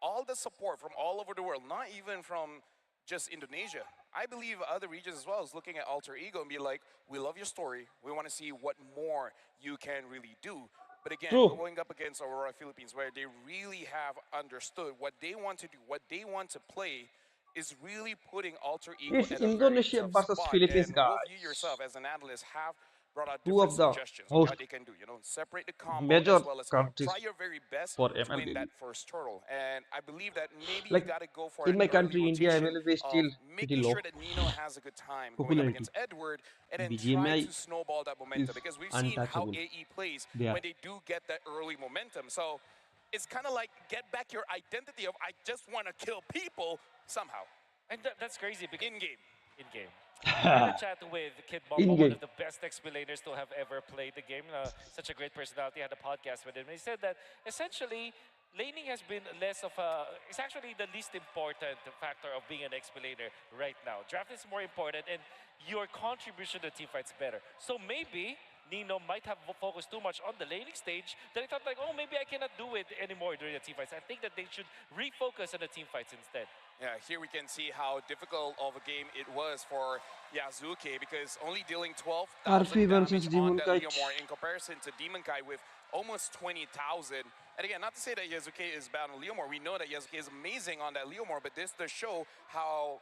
all the support from all over the world, not even from just Indonesia. I believe other regions as well is looking at Alter Ego and be like, we love your story. We want to see what more you can really do. But again, going up against Aurora Philippines, where they really have understood what they want to do, what they want to play, is really putting Alter Ego It's at Indonesia a very tough versus spot. Philippines, And guys. both you yourself as an analyst have brought out Two different of the suggestions on what they can do. You know, separate the combo major as well as countries try your very best for to win MLB. that first turtle. And I believe that maybe Like you got to go for in an my early country, India, rotation MLB is of still pretty making low sure that Nino has a good time going up popularity. against Edward, and then try BGMI to snowball that momentum, is because we've seen how untouchable. AE plays They when they do get that early momentum. So it's kind of like get back your identity of I just want to kill people somehow. And that's crazy because in-game. In-game. I had a chat with Kid Bomba, one of the best explainers to have ever played the game. Such a great personality. I had a podcast with him. He said that essentially laning has been less of a, it's actually the least important factor of being an explainer right now. Draft is more important and your contribution to team fights better. So maybe Nino might have focused too much on the laning stage that he thought like, oh, maybe I cannot do it anymore during the team fights. I think that they should refocus on the team fights instead. Yeah, here we can see how difficult of a game it was for Yasuke, because only dealing 12,000 damage on that Leomord in comparison to Demon Kai with almost 20,000. And again, not to say that Yasuke is bad on Leomord. We know that Yasuke is amazing on that Leomord, but this does show how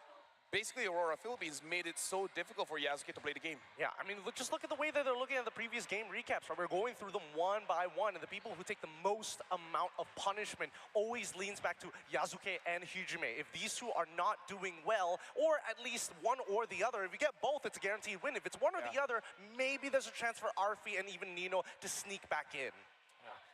basically Aurora Philippines made it so difficult for Yasuke to play the game. Yeah, I mean, just look at the way that they're looking at the previous game recaps, right? We're going through them one by one, and the people who take the most amount of punishment always leans back to Yasuke and Hijime. If these two are not doing well, or at least one or the other, if you get both, it's a guaranteed win. If it's one or the other, maybe there's a chance for Arfi and even Nino to sneak back in.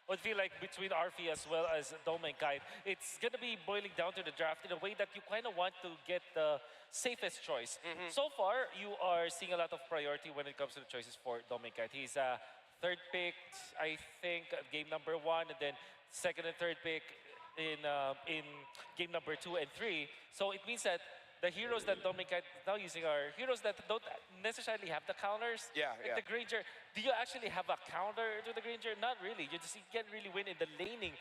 would feel like between Arfi as well as Dome and Kite, it's going to be boiling down to the draft in a way that you kind of want to get the safest choice. So far, you are seeing a lot of priority when it comes to the choices for Dome and Kite. He's third pick, I think, game number 1, and then second and third pick in game number 2 and 3. So it means that the heroes that Dominic is now using are heroes that don't necessarily have the counters. Like the Granger. Do you actually have a counter to the Granger? Not really. You can't really win in the laning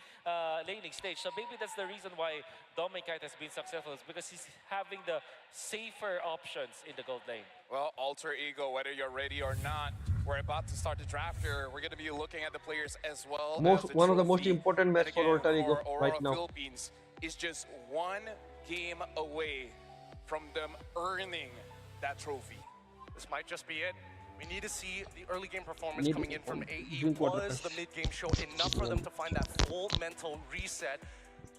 stage. So maybe that's the reason why Dominic has been successful, is because he's having the safer options in the gold lane. Well, Alter Ego, whether you're ready or not, we're about to start the draft here. We're going to be looking at the players as well. One of the most important matches for Alter Ego right now. Philippines is just one game away from them earning that trophy. This might just be it. We need to see the early game performance coming in from AE. Was the mid-game show enough for them to find that full mental reset?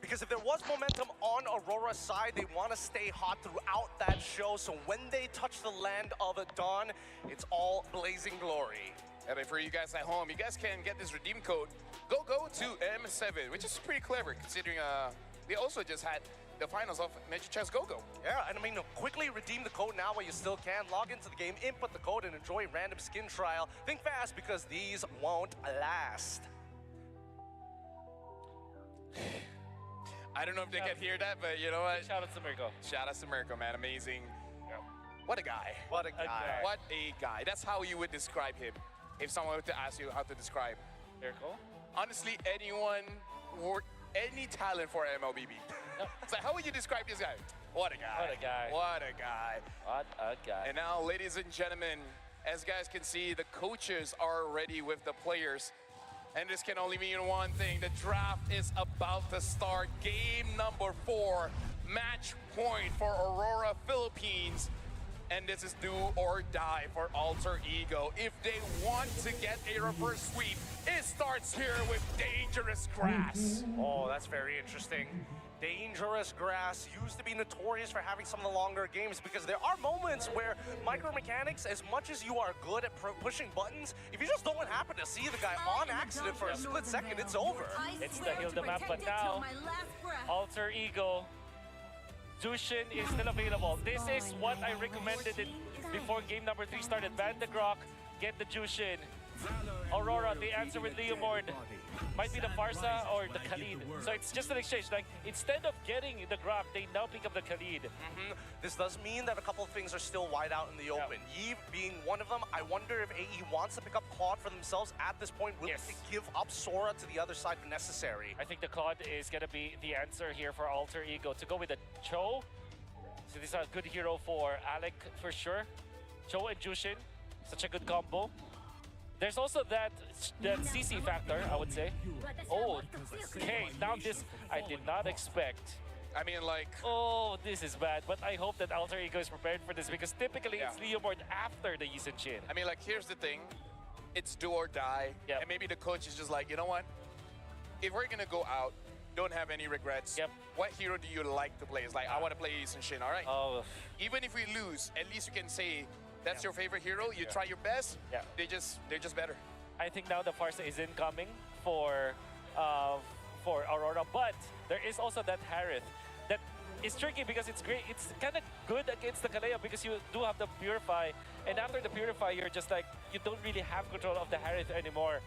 Because if there was momentum on Aurora's side, they want to stay hot throughout that show. So when they touch the land of Dawn, it's all blazing glory. And for you guys at home, you guys can get this redeem code. Go to M7, which is pretty clever considering we also just had the finals of Major Chess Go-Go. Yeah, and I mean, quickly redeem the code now while you still can. Log into the game, input the code, and enjoy random skin trial. Think fast, because these won't last. I don't know if they can hear that, but you know what? Shout out to Mirko. Shout out to Mirko, man. Amazing. What a guy. What a guy. What a guy. That's how you would describe him if someone were to ask you how to describe Mirko? Honestly, anyone or any talent for Mlbb. So how would you describe this guy? What a guy. What a guy. What a guy. What a guy. And now, ladies and gentlemen, as you guys can see, the coaches are ready with the players. And this can only mean one thing. The draft is about to start. Game number 4, match point for Aurora Philippines. And this is do or die for Alter Ego. If they want to get a reverse sweep, it starts here with Dangerous Grass. Oh, that's very interesting. Dangerous Grass used to be notorious for having some of the longer games, because there are moments where micromechanics, as much as you are good at pushing buttons, if you just don't happen to see the guy on accident for a split second, it's over. It's the Hilda map, but now Alter Ego, Jushin is still available. This is what I recommended before game number 3 started. Ban the Grok, get the Jushin. Aurora, the answer with Leomord might be the Farsa or the Khalid. So it's just an exchange. Like, instead of getting the Grok, they now pick up the Khalid. This does mean that a couple of things are still wide out in the open. Yve being one of them. I wonder if AE wants to pick up Claude for themselves at this point, willing to give up Sora to the other side if necessary. I think the Claude is going to be the answer here for Alter Ego. To go with the Cho. So this is a good hero for Alec for sure. Cho and Jushin, such a good combo. There's also that CC factor, I would say. Oh, okay, now this I did not expect. I mean, like... Oh, this is bad, but I hope that Alter Ego is prepared for this, because typically it's Leomord after the Yisun Shin. I mean, like, here's the thing. It's do or die, and maybe the coach is just like, you know what? If we're gonna go out, don't have any regrets. What hero do you like to play? It's like, I want to play Yisun Shin, all right? Oh. Even if we lose, at least you can say, that's your favorite hero. You try your best. They're just better. I think now the Farsa is incoming for Aurora, but there is also that Harith that is tricky, because it's great. It's kind of good against the Kaleo because you do have the Purify, and after the Purify, you're just like, you don't really have control of the Harith anymore.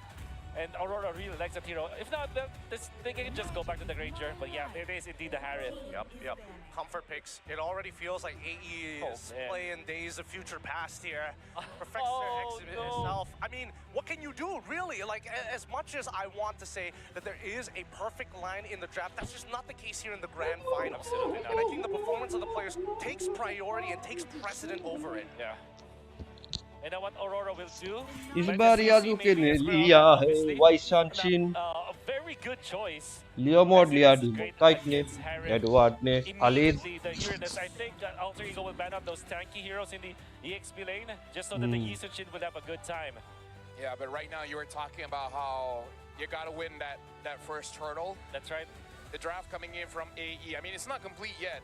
And Aurora really likes that hero. If not, then they can just go back to the Granger. But yeah, it is indeed the Harith. Yep. Comfort picks. It already feels like AE is playing Days of Future Past here. Professor X himself. I mean, what can you do, really? Like, as much as I want to say that there is a perfect line in the draft, that's just not the case here in the grand final. Absolutely not. And I think the performance of the players takes priority and takes precedent over it. Yeah. And now what Aurora will do? इस बार यादू के ने लिया है वाइसांचिन, a very good choice. लियोमॉड लिया kite ने, Edward ने, अलीद. I think that Alter Ego will ban out those tanky heroes in the EXP lane, just so that the Yisun Shin will have a good time. Yeah, but right now you were talking about how you gotta win that first hurdle. That's right. The draft coming in from AE. I mean, it's not complete yet,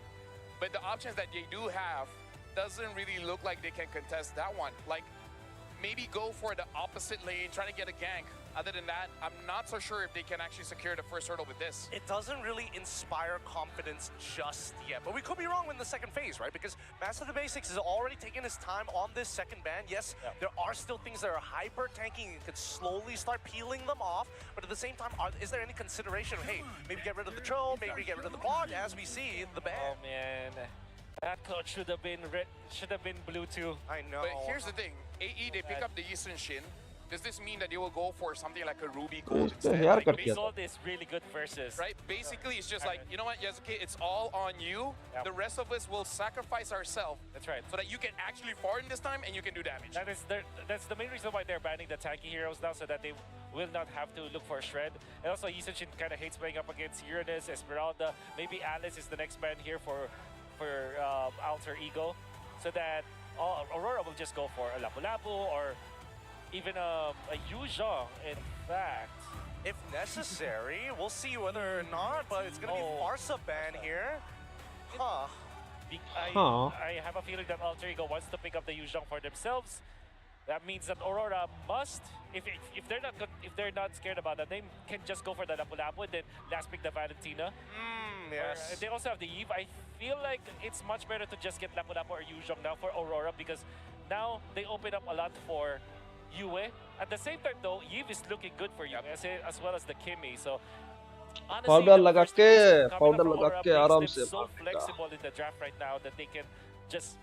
but the options that they do have doesn't really look like they can contest that one. Like, maybe go for the opposite lane, trying to get a gank. Other than that, I'm not so sure if they can actually secure the first hurdle with this. It doesn't really inspire confidence just yet, but we could be wrong in the second phase, right? Because Master of the Basics is already taking his time on this second ban. Yes, there are still things that are hyper tanking and could slowly start peeling them off, but at the same time, is there any consideration of, hey, maybe get rid of the troll, maybe get rid of the bot, as we see the ban? Oh man, that code should have been red, should have been blue too. I know. But here's the thing, AE, they pick up the Eastern Shin. Does this mean that they will go for something like a Ruby Gold instead? Like, Gold is really good versus. Right? Basically, it's just like, you know what, Yasuke, it's all on you. The rest of us will sacrifice ourselves. That's right. So that you can actually farm this time and you can do damage. That's the main reason why they're banning the tanky heroes now, so that they will not have to look for a shred. And also, Yisenshin kind of hates playing up against Uranus, Esmeralda. Maybe Alice is the next ban here for Alter Ego, so that Aurora will just go for a Lapu Lapu or even a Yuzhong, in fact. If necessary, we'll see whether or not, but it's going to be Farsa ban here. I have a feeling that Alter Ego wants to pick up the Yuzhong for themselves. That means that Aurora must, if they're not scared about that, they can just go for the Lapu Lapu and then last pick the Valentina. Yes. They also have the Eve. I feel like it's much better to just get Lapu Lapu or Yuzhong now for Aurora, because now they open up a lot for Yue. At the same time though, Eve is looking good for you, as well as the Kimmy. So honestly, powder लगा के आराम से so flexible in the draft right now that they can just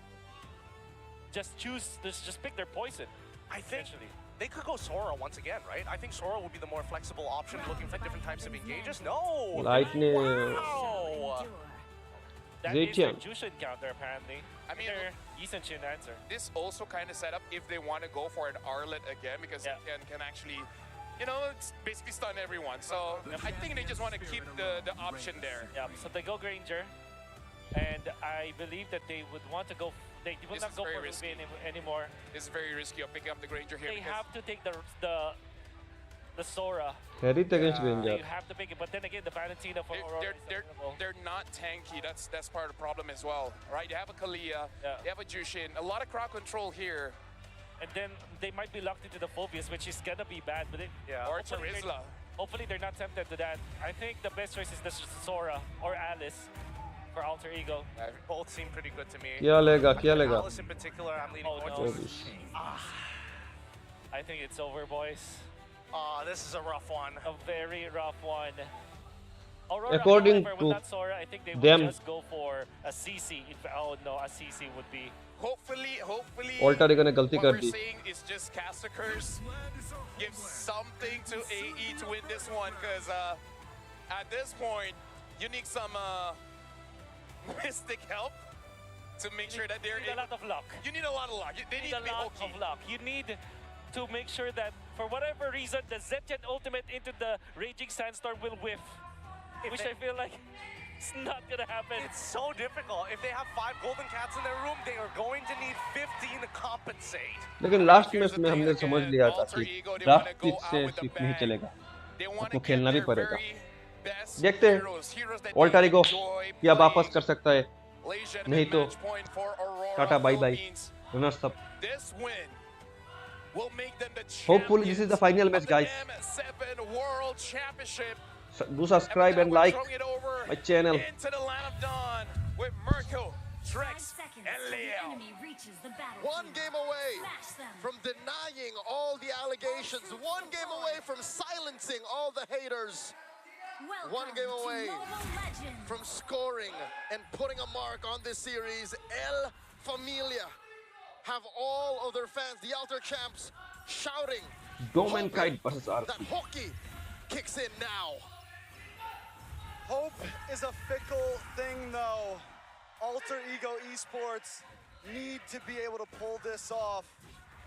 choose, just pick their poison. I think they could go Sora once again, right? I think Sora would be the more flexible option, looking for different types of engages. No! Lightning. Wow! That is their Jushin counter, apparently. I mean, their Yisenshin answer. This also kind of set up if they want to go for an Arlet again, because it can actually, you know, it's basically stun everyone. So I think they just want to keep the option there. Yeah, so they go Granger, and I believe that they would want to go. They will not go for Ruby anymore. This is very risky of picking up the Granger here. They have to take the Sora. Carried against Granger. You have to pick it, but then again, the Valentina for Aurora. They're not tanky. That's part of the problem as well, right? You have a Kalia, you have a Jushin, a lot of crowd control here, and then they might be locked into the Phobias, which is gonna be bad. But or Charizla. Hopefully, they're not tempted to that. I think the best choice is the Sora or Alice for Alter Ego. Both seem pretty good to me. क्या लेगा? Alice in particular, I'm leaning more towards. I think it's over, boys. This is a rough one. A very rough one. Aurora, according however, to with that Sora, I think they would them, just go for a CC. Oh no, a CC would be. Hopefully, Alter Ego ने गलती what कर we're the. saying is just Caster Curse. Give something to AE to win this one, because at this point, you need some Mystic help to make sure that they're a lot of luck. You need a lot of luck. They need a lot of luck. You need to make sure that, for whatever reason, the Zetchen ultimate into the Raging Sandstorm will whiff. Which I feel like it's not gonna happen. It's so difficult. If they have 5 golden cats in their room, they are going to need 15 to compensate. लेकिन last match में हमने समझ लिया था कि draft pitch से सिर्फ नहीं चलेगा, आपको खेलना भी पड़ेगा. देखते हैं ऑल्टर ईगो या वापस कर सकता है, नहीं तो tata bye bye runners up. Hopefully this is the final match, guys. Do subscribe and like my channel. One game away from denying all the allegations. One game away from silencing all the haters. One game away from scoring and putting a mark on this series. El Familia have all of their fans, the Alter Champs, shouting Domenkite versus RP. that hockey kicks in now. Hope is a fickle thing, though. Alter Ego Esports need to be able to pull this off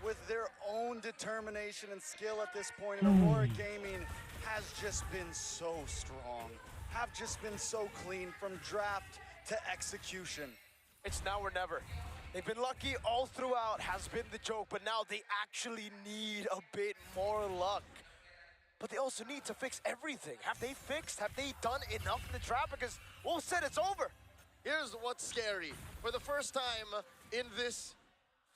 with their own determination and skill at this point. And Aurora Gaming has just been so strong, have just been so clean from draft to execution. It's now or never. They've been lucky all throughout, has been the joke, but now they actually need a bit more luck. But they also need to fix everything. Have they fixed? Have they done enough in the draft? Because Wolf said it's over. Here's what's scary. For the first time in this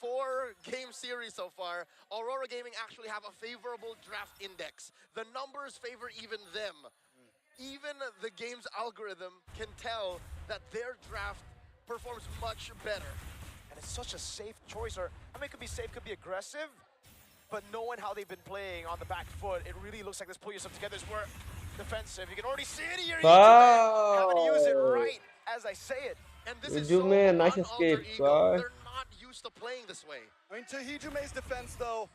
4-game series so far, Aurora Gaming actually have a favorable draft index. The numbers favor even them. Even the game's algorithm can tell that their draft performs much better. And it's such a safe choice, or I mean, it could be safe, could be aggressive, but knowing how they've been playing on the back foot, it really looks like this pull yourself together is more defensive. You can already see it here. Having to use it right as I say it. And this is so nice escape, they're not used to playing this way. I mean, to Hijume's defense, though,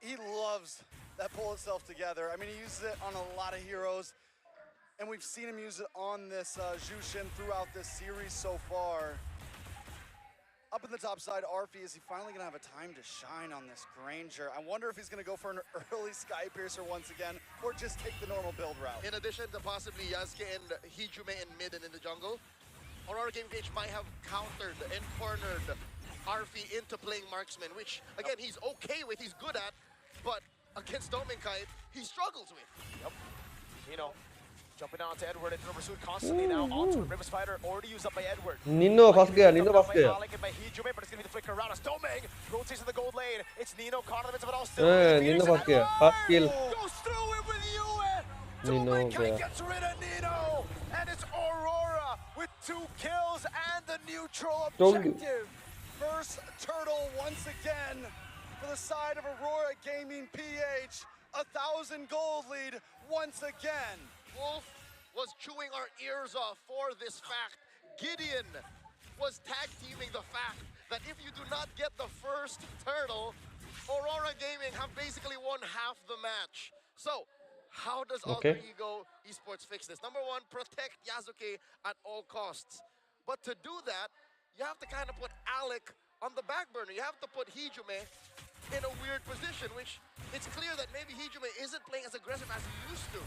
he loves that pull itself together. I mean, he uses it on a lot of heroes, and we've seen him use it on this Jushin throughout this series so far. Up in the top side, Arfi, is he finally going to have a time to shine on this Granger? I wonder if he's going to go for an early Sky Piercer once again, or just take the normal build route. In addition to possibly Yasuke and Hijume in mid and in the jungle, Aurora Game Gage might have countered and cornered Arfi into playing marksman, which, again, he's okay with, he's good at, but against Dominkite, he struggles with. Yep. You know, jumping on to Edward into the pursuit constantly now onto a River Spider, already used up by Edward. Nino fas gaya, Nino fas gaya. By Hijume, but it's going to be the flicker around us. Doming rotates to the gold lane. It's Nino caught in the midst of it all still. Nino fas gaya. Fast kill. Goes through it with Yue. Nino gets rid of Nino. And it's Aurora with 2 kills and the neutral objective. First turtle once again for the side of Aurora Gaming PH. 1,000 gold lead once again. Wolf was chewing our ears off for this fact. Gideon was tag teaming the fact that if you do not get the first turtle, Aurora Gaming have basically won half the match. So, how does Alter Ego Esports fix this? Number one, protect Yasuke at all costs. But to do that, you have to kind of put Alec on the back burner. You have to put Hijume in a weird position, which it's clear that maybe Hijume isn't playing as aggressive as he used to.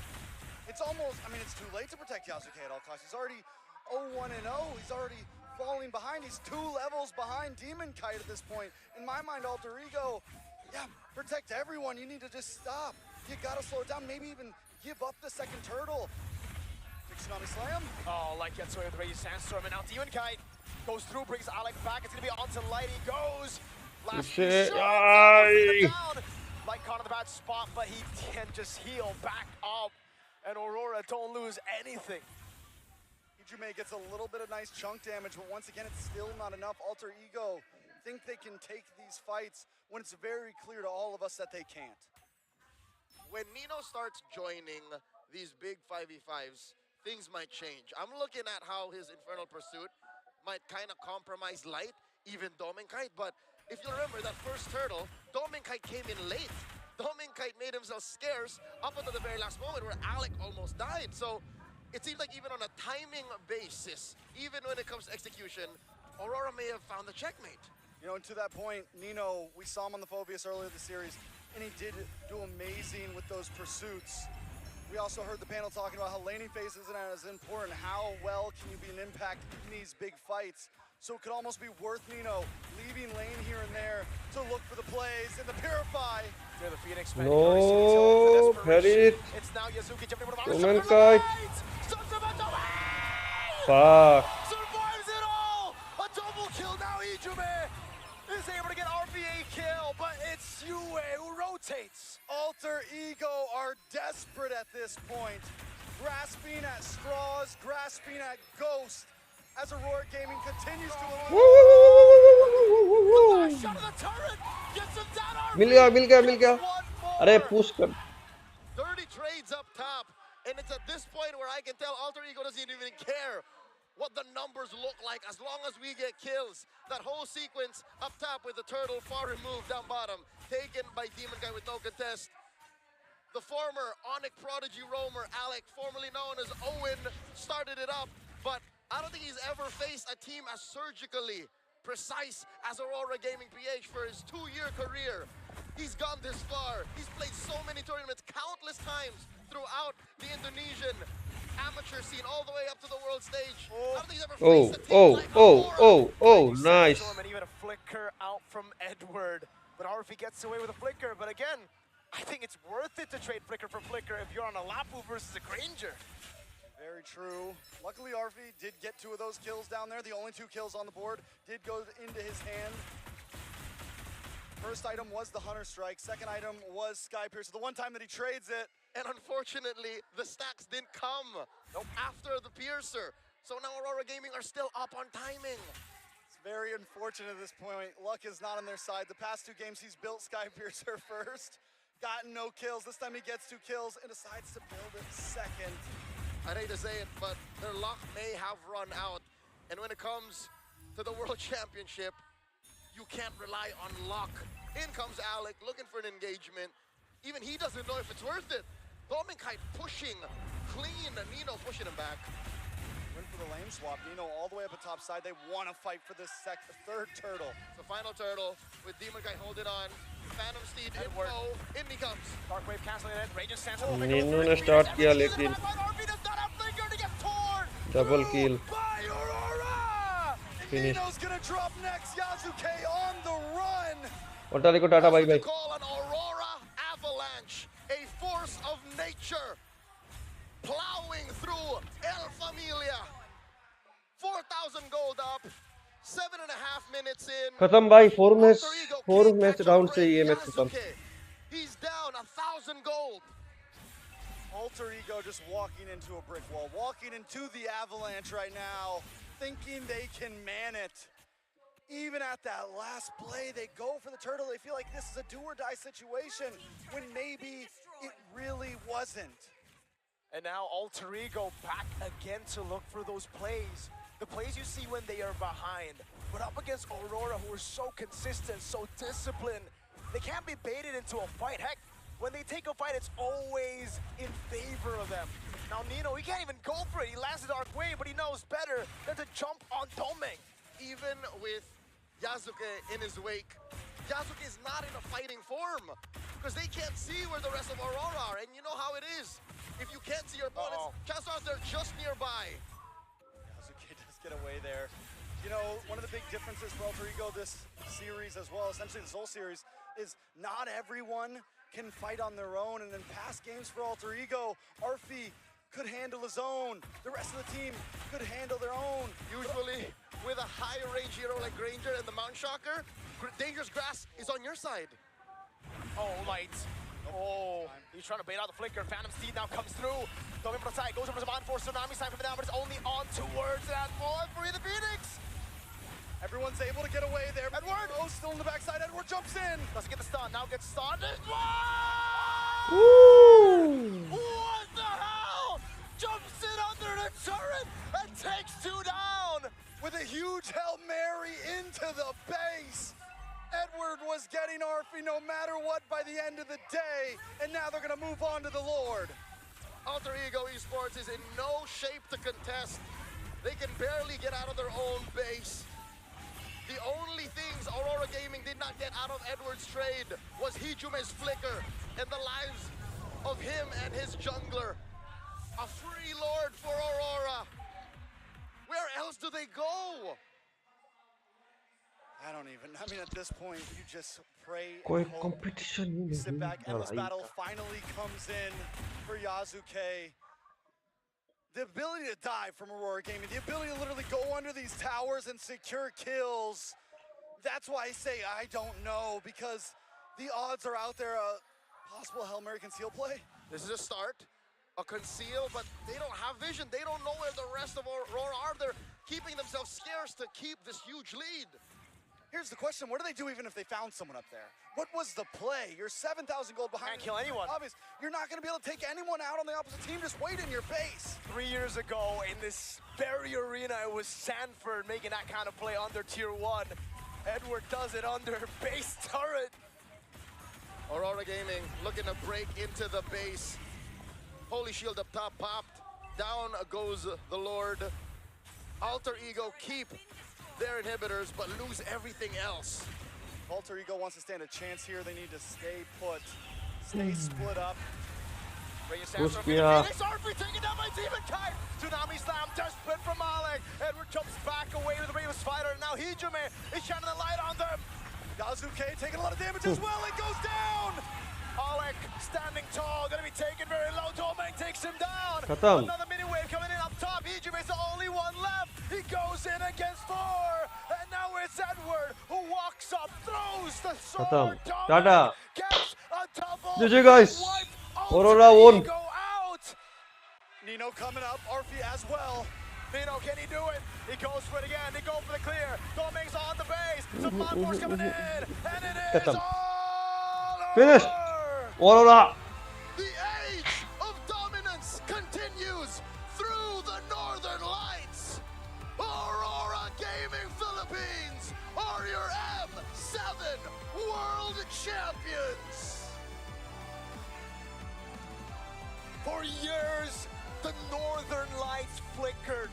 It's almost, I mean, it's too late to protect Yasuke at all costs. He's already 0-1-0. He's already falling behind. He's 2 levels behind Demon Kite at this point. In my mind, Alter Ego, yeah, protect everyone. You need to just stop. You gotta slow it down. Maybe even give up the second turtle. Big Tsunami Slam. Oh, Light gets away with the Raging Sandstorm, and now Demon Kite goes through, brings Alec back. It's gonna be onto Light. He goes. Last shot. Light caught in the bad spot, but he can just heal back up. And Aurora don't lose anything. Hijume gets a little bit of nice chunk damage, but once again, it's still not enough. Alter Ego think they can take these fights when it's very clear to all of us that they can't. When Nino starts joining these big 5v5s, things might change. I'm looking at how his Infernal Pursuit might kind of compromise Light, even Dominkite, but if you remember that first turtle, Dominkite came in late. Dominkite made himself scarce up until the very last moment where Alec almost died. So it seems like even on a timing basis, even when it comes to execution, Aurora may have found the checkmate. You know, and to that point, Nino, we saw him on the Phobius earlier this series, and he did do amazing with those pursuits. We also heard the panel talking about how laning phase isn't as important. How well can you be an impact in these big fights? So it could almost be worth Nino leaving lane here and there to look for the plays and the Purify. There, the Phoenix No, Perry. It's now Yasuki jumping over Dominkite. Fuck. Survives it all! A double kill now. Hijume is able to get RPA kill, but it's Yue who rotates. Alter Ego are desperate at this point. Grasping at straws, grasping at Ghost. As Aurora Gaming continues to मिल गया अरे push कर Dirty trades up top, and it's at this point where I can tell Alter Ego doesn't even care what the numbers look like as long as we get kills. That whole sequence up top with the turtle far removed down bottom, taken by Demon Guy with no contest. The former Onyx Prodigy roamer Alec, formerly known as Owen, started it up, but I don't think he's ever faced a team as surgically precise as Aurora Gaming PH for his 2-year career. He's gone this far. He's played so many tournaments countless times throughout the Indonesian amateur scene all the way up to the world stage. I don't think he's ever faced a team like Aurora. Nice. And even a flicker out from Edward. But Arfi gets away with a flicker. But again, I think it's worth it to trade flicker for flicker if you're on a Lapu versus a Granger. Very true. Luckily, Arfi did get 2 of those kills down there. The only 2 kills on the board did go into his hand. First item was the Hunter Strike. Second item was Sky Piercer. The one time that he trades it. And unfortunately, the stacks didn't come after the Piercer. So now Aurora Gaming are still up on timing. It's very unfortunate at this point. Luck is not on their side. The past 2 games, he's built Sky Piercer first, gotten no kills. This time he gets 2 kills and decides to build it second. I'd hate to say it, but their luck may have run out. And when it comes to the World Championship, you can't rely on luck. In comes Alec, looking for an engagement. Even he doesn't know if it's worth it. Dominkite pushing clean, Nino pushing him back. Went for the lane swap. Nino all the way up at top side. They want to fight for this third turtle. The final turtle with Dominkite holding on. Phantom Steed info. In he comes. Dark Wave canceling it. Raging stands. Nino ने start किया लेकिन double kill. Finish. Nino's gonna drop next. Yasuke on the run. Ortali को Tata bye bye. Call an Aurora Avalanche, a force of nature, plowing through El Familia. 4,000 gold up. 7.5 minutes in. खत्म भाई 4 match round से ये match खत्म. He's down 1,000 gold. Alter Ego just walking into a brick wall, walking into the Avalanche right now, thinking they can man it. Even at that last play, they go for the turtle. They feel like this is a do-or-die situation when maybe it really wasn't. And now Alter Ego back again to look for those plays. The plays you see when they are behind. But up against Aurora, who are so consistent, so disciplined, they can't be baited into a fight. Heck, when they take a fight, it's always in favor of them. Now Nino, he can't even go for it. He lands the Dark Wave, but he knows better than to jump on Doming. Even with Yasuke in his wake, Yasuke is not in a fighting form because they can't see where the rest of Aurora are. And you know how it is. If you can't see your opponents, chances are they're just nearby. Yasuke does get away there. You know, one of the big differences for Alter Ego this series as well, essentially this whole series, is not everyone can fight on their own. And in past games for Alter Ego, Arfi could handle his own. The rest of the team could handle their own. Usually with a high range hero like Granger and the Mount Shocker, Dangerous Grass is on your side. Oh, light. Oh, he's trying to bait out the flicker. Phantom Steed now comes through. Doming from the side, goes over to Zaman for Tsunami sign from down, but it's only on towards that ball for the Phoenix. Everyone's able to get away there. Edward! Oh, still in the backside. Edward jumps in. Doesn't get the stun. Now gets stunned. Woo! What the hell? Jumps in under the turret and takes 2 down. With a huge Hail Mary into the base. Edward was getting Arfi no matter what by the end of the day. And now they're going to move on to the Lord. Alter Ego Esports is in no shape to contest. They can barely get out of their own base. The only things Aurora Gaming did not get out of Edward's trade was Hijume's flicker and the lives of him and his jungler. A free lord for Aurora. Where else do they go? I don't even, I mean, at this point, you just pray कोई and hope. competition he Sit नहीं back, endless भाई. battle finally comes in for Yasuke. The ability to dive from Aurora Gaming, the ability to literally go under these towers and secure kills. That's why I say I don't know, because the odds are out there. A possible Hail Mary conceal play. This is a start, a conceal, but they don't have vision. They don't know where the rest of Aurora are. They're keeping themselves scarce to keep this huge lead. Here's the question, what do they do even if they found someone up there? What was the play? You're 7,000 gold behind. Can't kill anyone. Obvious. You're not going to be able to take anyone out on the opposite team. Just wait in your base. 3 years ago in this very arena, it was Sanford making that kind of play under tier 1. Edward does it under base turret. Aurora Gaming looking to break into the base. Holy Shield up top popped. Down goes the Lord. Alter Ego keep their inhibitors, but lose everything else. Alter Ego wants to stand a chance here. They need to stay put, stay split up. Push किया. Arfi taken down by Demon Kite. Tsunami slam, desperate from Alec. Edward jumps back away with the Brave Spider, and now Hijume is shining the light on them. Yasuke taking a lot of damage as well. It goes down. Alec standing tall, gonna be taken very low. Doming takes him down. खत्म. Another mini wave coming in up top. Hijume's the only one left. He goes in against 4, and now it's Edward who walks up, throws the sword. Khatam. Dominic Tata. gets a double. GG guys. Wiped Aurora Alter won. Ego out. Nino coming up, Arfi as well. Nino, can he do it? He goes for it again. They go for the clear. Doming's on the base. Some Blood Force coming in. And it is Khatam. all Finish. over. Aurora. The age of dominance continues through the Northern Lights. Aurora Gaming Philippines are your M7 World Champions. For years, the Northern Lights flickered.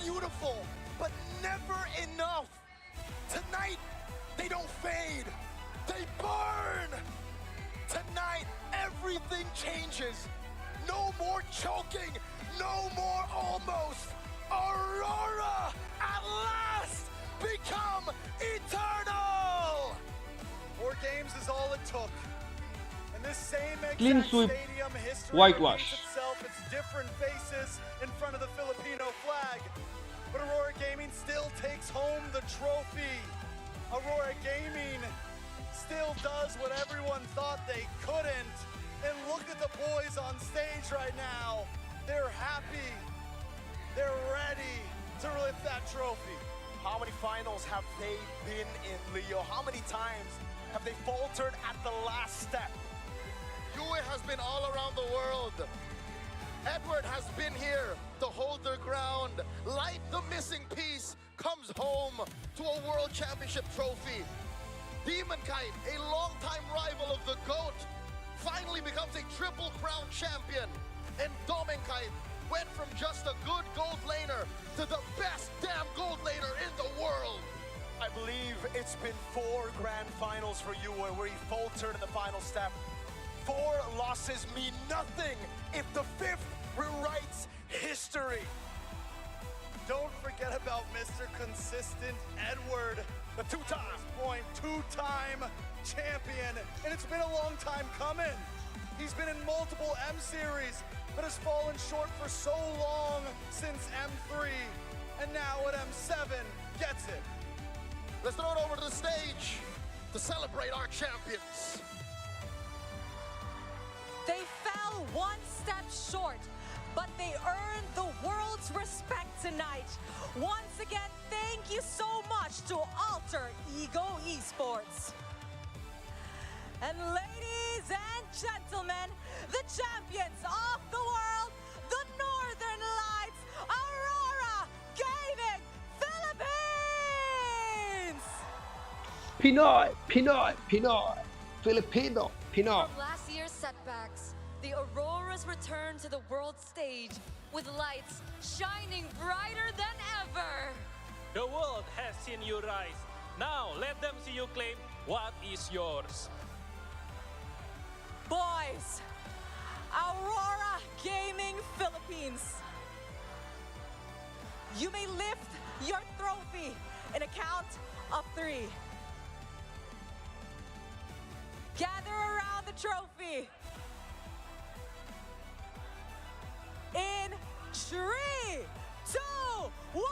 Beautiful, but never enough. Tonight, they don't fade. They burn. Tonight, everything changes. No more choking. No more almost. Aurora, at last, become eternal. 4 games is all it took. And this same Clean exact sweep. stadium history Whitewash. repeats itself. It's different faces in front of the Filipino flag. But Aurora Gaming still takes home the trophy. Aurora Gaming still does what everyone thought they couldn't. And look at the boys on stage right now. They're happy. They're ready to lift that trophy. How many finals have they been in, Leo? How many times have they faltered at the last step? Yue has been all around the world. Edward has been here to hold their ground. Light, the missing piece, comes home to a World Championship trophy. Demon Kite, a longtime rival of the GOAT, finally becomes a Triple Crown champion. And Kite went from just a good gold laner to the best damn gold laner in the world. I believe it's been 4 grand finals for Yue where he faltered in the final step. 4 losses mean nothing if the 5th rewrites history. Don't forget about Mr. Consistent Edward, the two-time champion, and it's been a long time coming. He's been in multiple M series, but has fallen short for so long since M3, and now at M7 gets it. Let's throw it over to the stage to celebrate our champions. They fell 1 step short, but they earned the world's respect tonight. Once again, thank you so much to Alter Ego Esports. And ladies and gentlemen, the champions of the world, the Northern Lights, Aurora Gaming Philippines! Pinoy, Filipino, Pinoy. From last year's setbacks, the Auroras return to the world stage with lights shining brighter than ever. The world has seen you rise. Now let them see you claim what is yours. Boys, Aurora Gaming Philippines, you may lift your trophy in a count of 3. Gather around the trophy. In 3, 2, 1.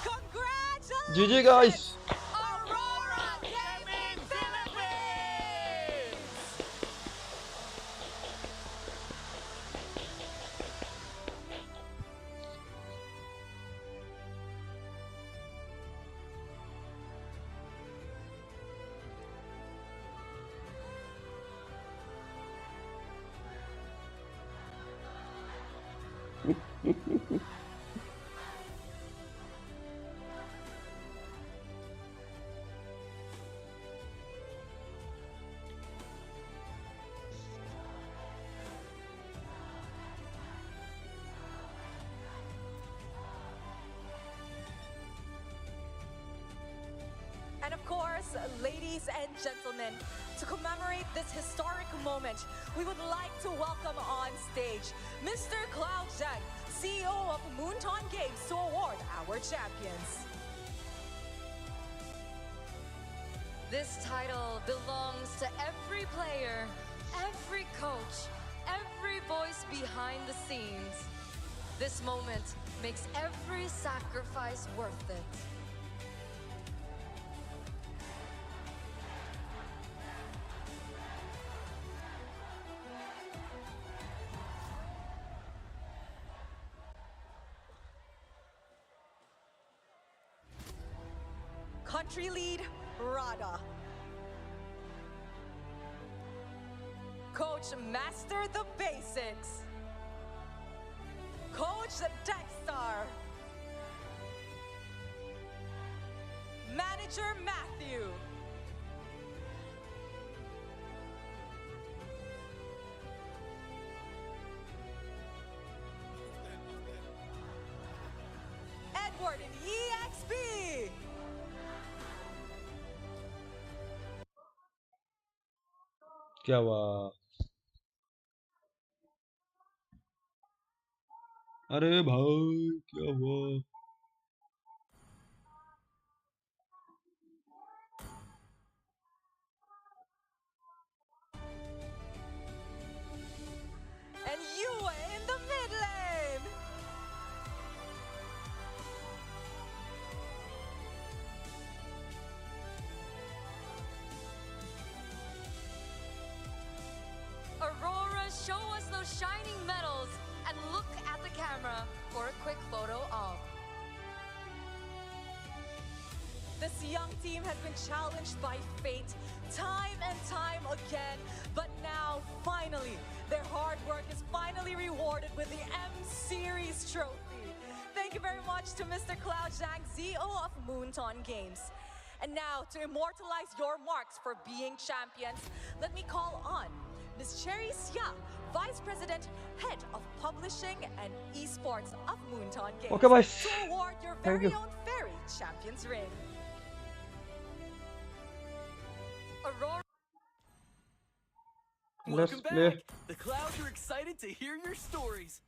Congratulations! GG guys. Aurora Gaming Philippines! And of course, ladies and gentlemen, to commemorate this historic moment, we would like to welcome on stage Mr. Cloud Zhang, CEO of Moonton Games, to award our champions. This title belongs to every player, every coach, every voice behind the scenes. This moment makes every sacrifice worth it. country lead, Rada. Coach Master the Basics, Coach Dexter, Manager Matthew, Edward in EXP, क्या हुआ? अरे भाई क्या हुआ? and Yue in the mid lane. Aurora, show us those shining medals and look at the camera for a quick photo op. This young team has been challenged by fate time and time again, but now, finally, their hard work is finally rewarded with the M-Series trophy. Thank you very much to Mr. Cloud Zhang, CEO of Moonton Games. And now, to immortalize your marks for being champions, let me call on Ms. Cherry Xia, Vice President, Head of Publishing and Esports of Moonton Games, Okay, boys. to award your Thank very you. own Fairy Champions ring. Aurora. Let's Welcome play. back. The Clouds are excited to hear your stories.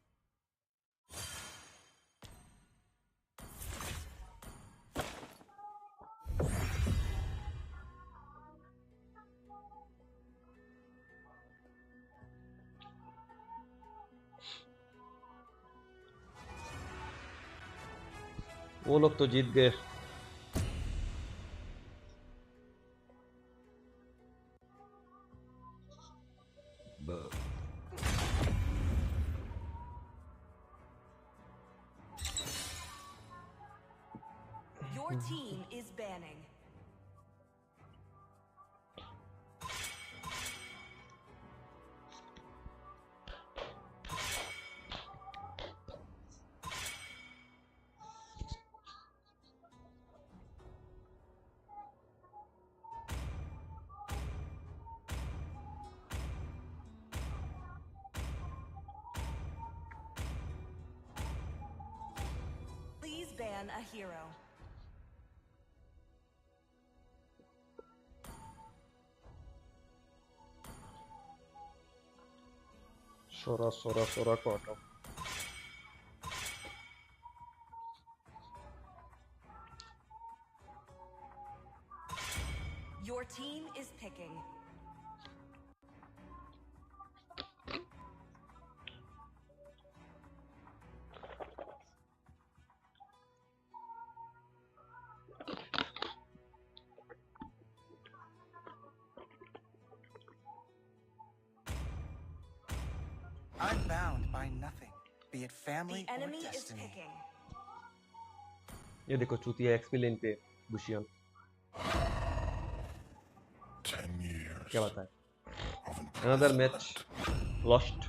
वो लोग तो जीत गए. Your team is banning. Please ban a hero. Sora koto. Your team is picking. I'm bound by nothing, be it family The or enemy is destiny. picking. ये देखो चूतिया XP लेन पे बुशियन. 10 years. क्या बताए? Another match lost.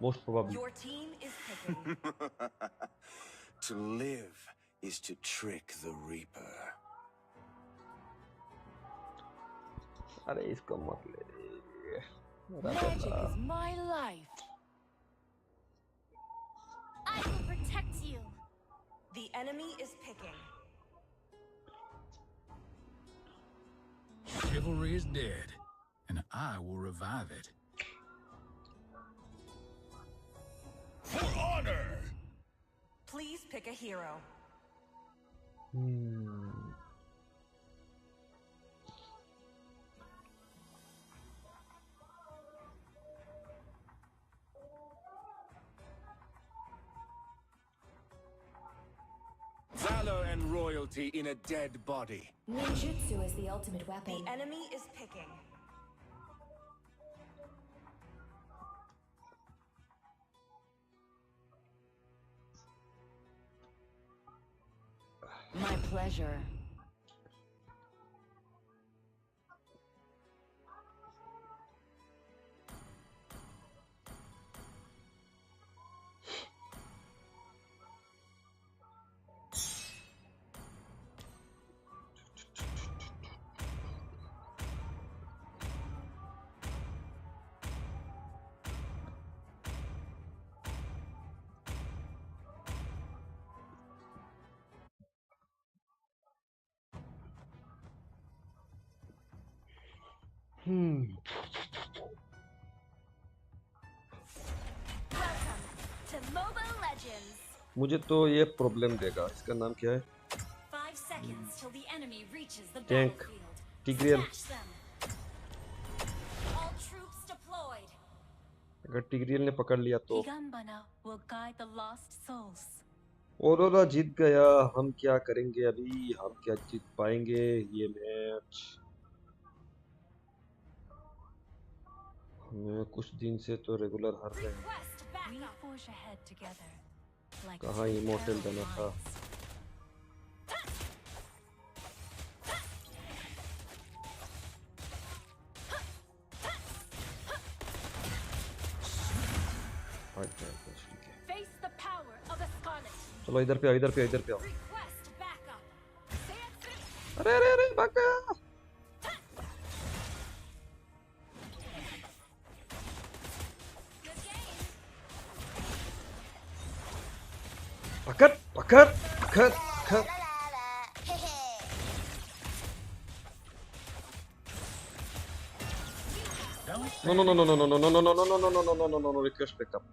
Most probably. Your team is picking. To live is to trick the Reaper. अरे इसको मत ले. Magic is my life. I will protect you. The enemy is picking. Chivalry is dead, and I will revive it. For honor! Please pick a hero. Valor and royalty in a dead body. Ninjutsu is the ultimate weapon. The enemy is picking. My pleasure. Welcome to Mobile Legends. मुझे तो ये problem देगा. इसका नाम क्या है? 5 seconds till the enemy reaches the tank battlefield. टिग्रियल. Smash them. All troops deployed. अगर टिग्रियल ने पकड़ लिया तो Higambana will guide the lost souls. Aurora जीत गया. हम क्या करेंगे अभी? हम क्या जीत पाएंगे ये मैच? हम कुछ दिन से तो रेगुलर हार रहे हैं. We forge ahead together. Like कहाँ इमोर्टल देना था? Face the power of the scarlet. चलो इधर पे आओ, इधर पे आओ, इधर पे आओ. Request backup. अरे अरे अरे भाग गया. पकड़ पकड़ पकड़ पकड़. No no no no no no no no no no no no no no no no no no request backup.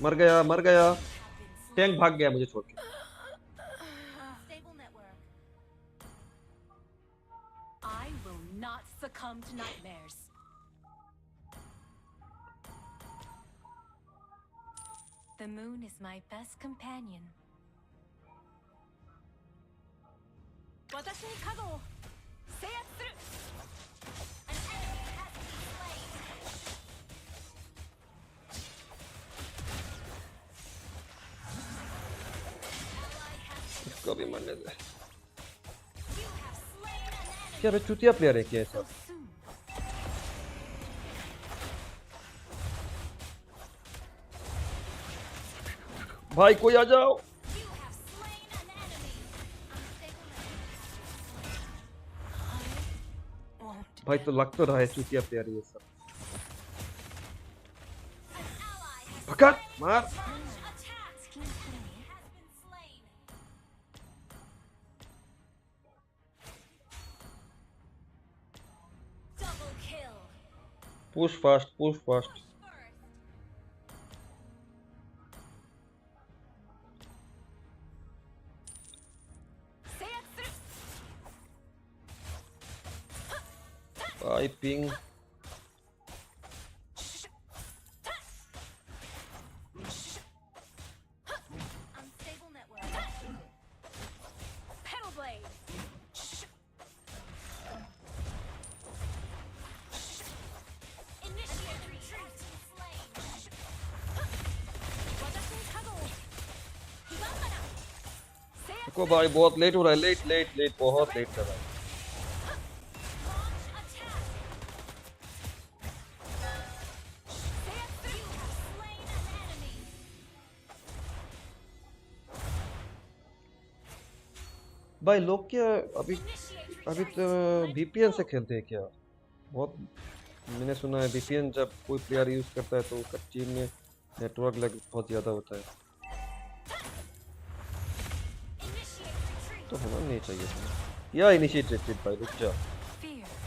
मर गया. टैंक भाग गया मुझे छोड़ के. I will not succumb to nightmares. The moon is my best companion. Watashi ni kago wo seiyatsu suru. An enemy has been slain. इसको भी मरने दे. क्या रे चूतिया प्लेयर है क्या ये सब? भाई कोई आ जाओ. भाई तो लग तो रहा है चूतिया प्लेयर ये सब. पकड़ मार. Push fast, push fast. Bye, ping. Unstable network. Pedal blade. Initiate retreat. Watashi ni kago wo Higambana. देखो भाई बहुत लेट हो रहा है. लेट बहुत लेट कर रहा है. भाई लोग क्या अभी तो VPN से खेलते हैं क्या? बहुत मैंने सुना है VPN जब कोई प्लेयर यूज करता है तो उसका टीम में नेटवर्क लैग बहुत ज्यादा होता है. तो होना नहीं चाहिए था. या इनिशिएट रिट्रीट भाई रुक जा.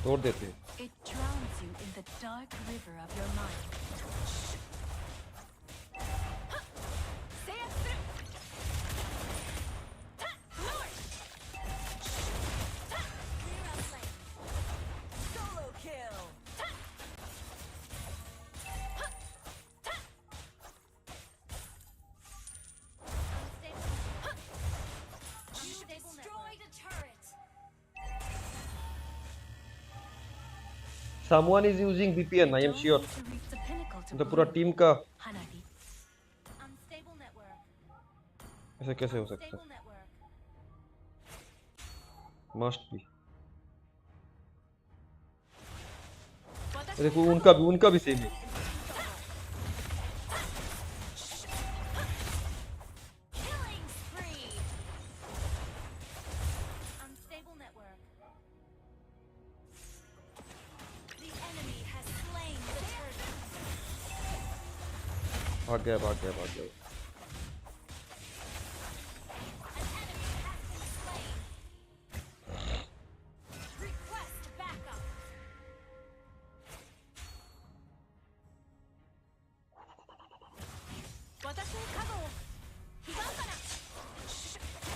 तोड़ देते. It drowns you in the dark river of your mind. Solo kill. You destroyed a turret. Someone is using VPN, I am sure. तो पूरा टीम का ऐसे कैसे हो सकता है? Must be. देखो उनका भी सेम है. भाग गया.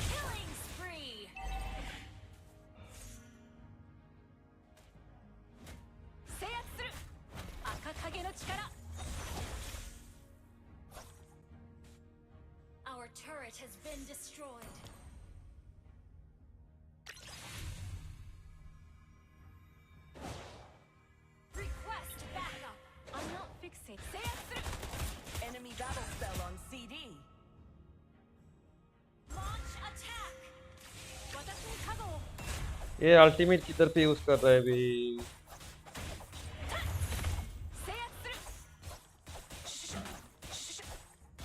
Killing spree. Our turret has been destroyed. Request backup. I'm not fixated. Enemy battle spell on CD. Launch attack. ये अल्टीमेट किधर पे यूज कर रहा है अभी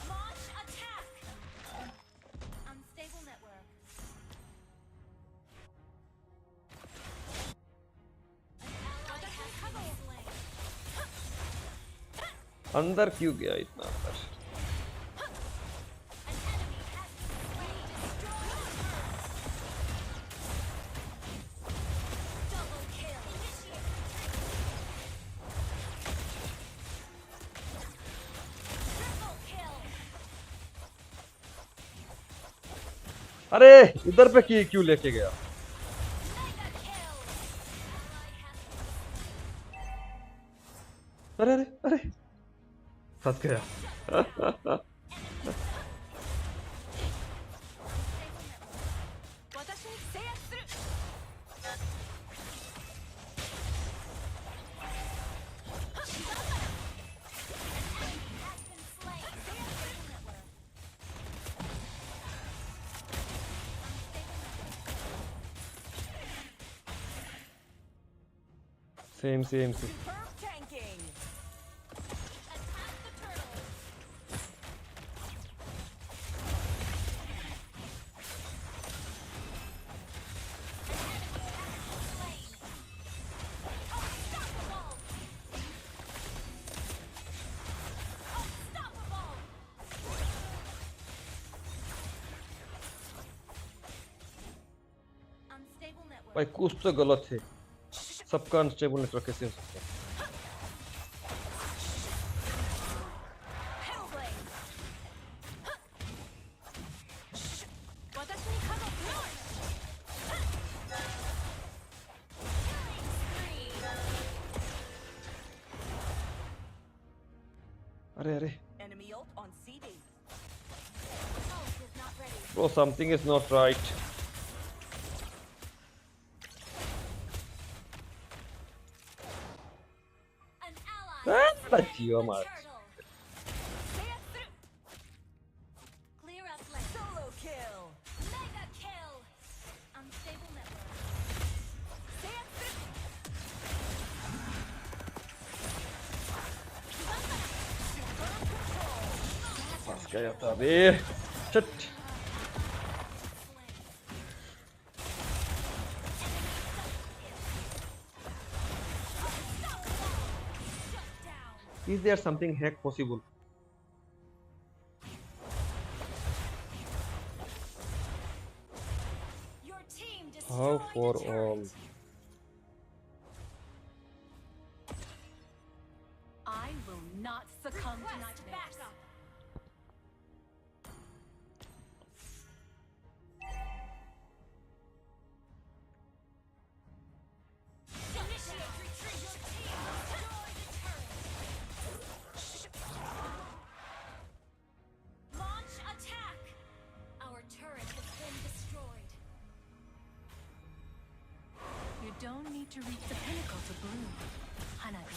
Launch attack. Unstable network. अंदर क्यों गया इतना अंदर अरे इधर पे क्यों लेके गया अरे अरे अरे फंस गया Same. Tanking. भाई कुछ तो गलत है सबका अनस्टेबल नेटवर्क कैसे हो सकता है अरे Enemy ult on CD. bro something is not right बच्चियों मार Solo kill. Mega kill. Unstable network. क्या जाता अबे चट Is there something hack possible? How for all? I will not succumb to nightmares. Don't need to reach the pinnacle to bloom. Hanabi.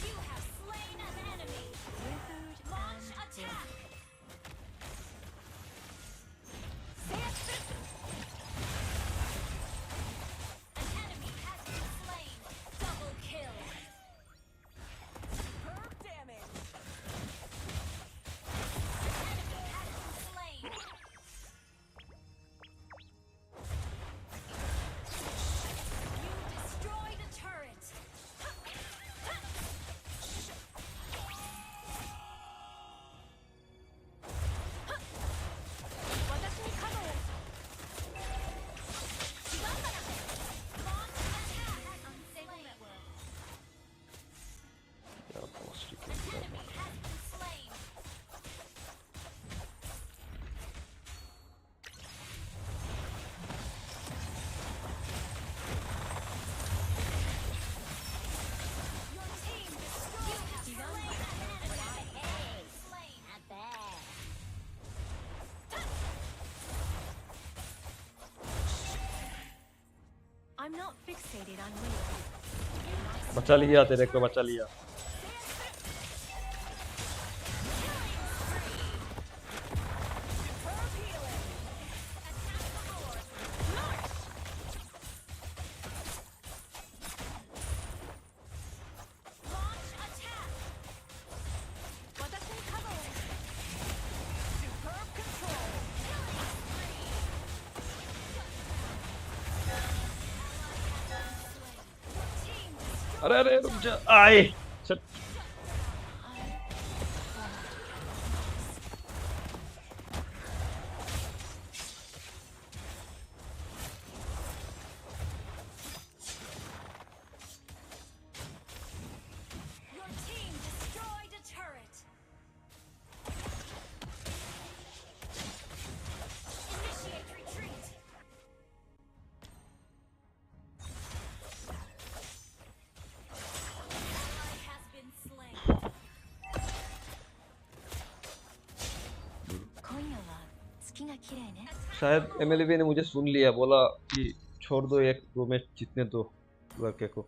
You have slain an enemy. Launch attack. An enemy has been slain. Double kill. Superb damage. I'm not fixated on winning. बचा लिया तेरे को बचा लिया अरे अरे रुक जा आए शायद एमएलबी ने मुझे सुन लिया बोला कि छोड़ दो एक दो मैच जीतने दो लड़के को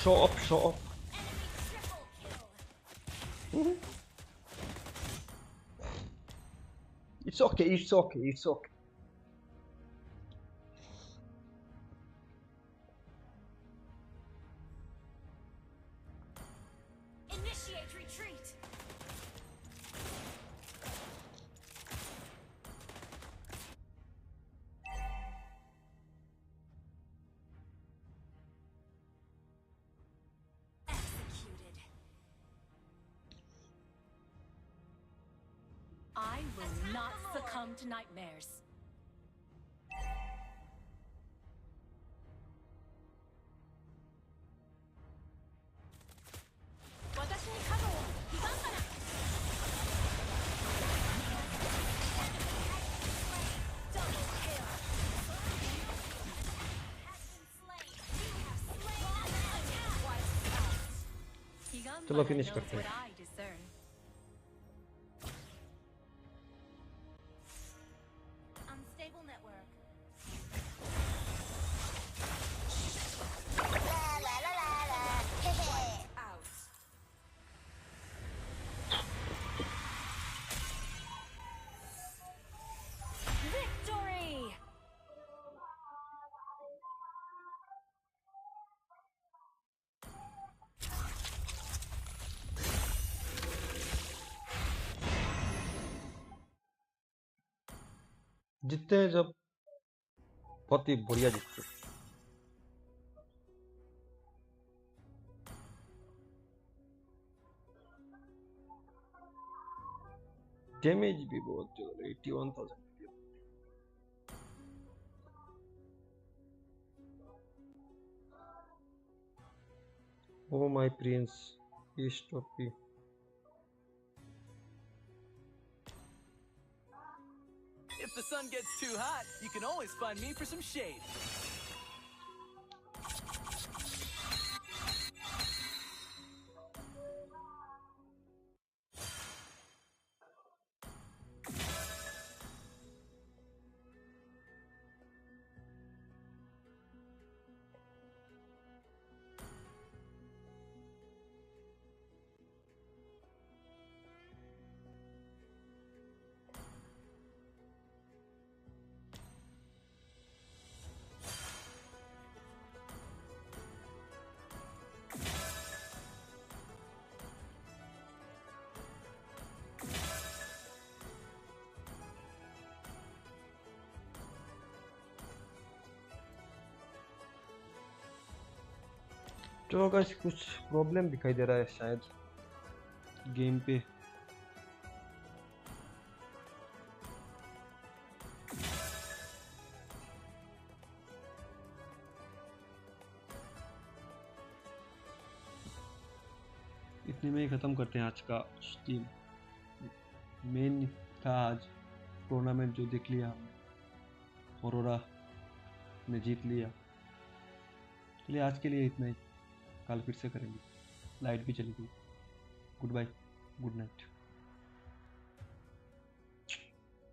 Show up, show up. It's okay, it's okay, it's okay. Initiate retreat. I will not succumb to nightmares. चलो फिनिश करते हैं जीतते हैं जब बहुत ही बढ़िया जीतते हैं डैमेज भी बहुत ज्यादा 81,000 Oh my prince, please stop me. If the sun gets too hot, you can always find me for some shade. तो गाइस कुछ प्रॉब्लम दिखाई दे रहा है शायद गेम पे। इतने में ही ख़त्म करते हैं आज का स्ट्रीम। मेन था आज टूर्नामेंट जो देख लिया हमने, ऑरोरा ने जीत लिया। चलिए आज के लिए इतना ही, कल फिर से करेंगे। लाइट भी चली गई। Goodbye, good night.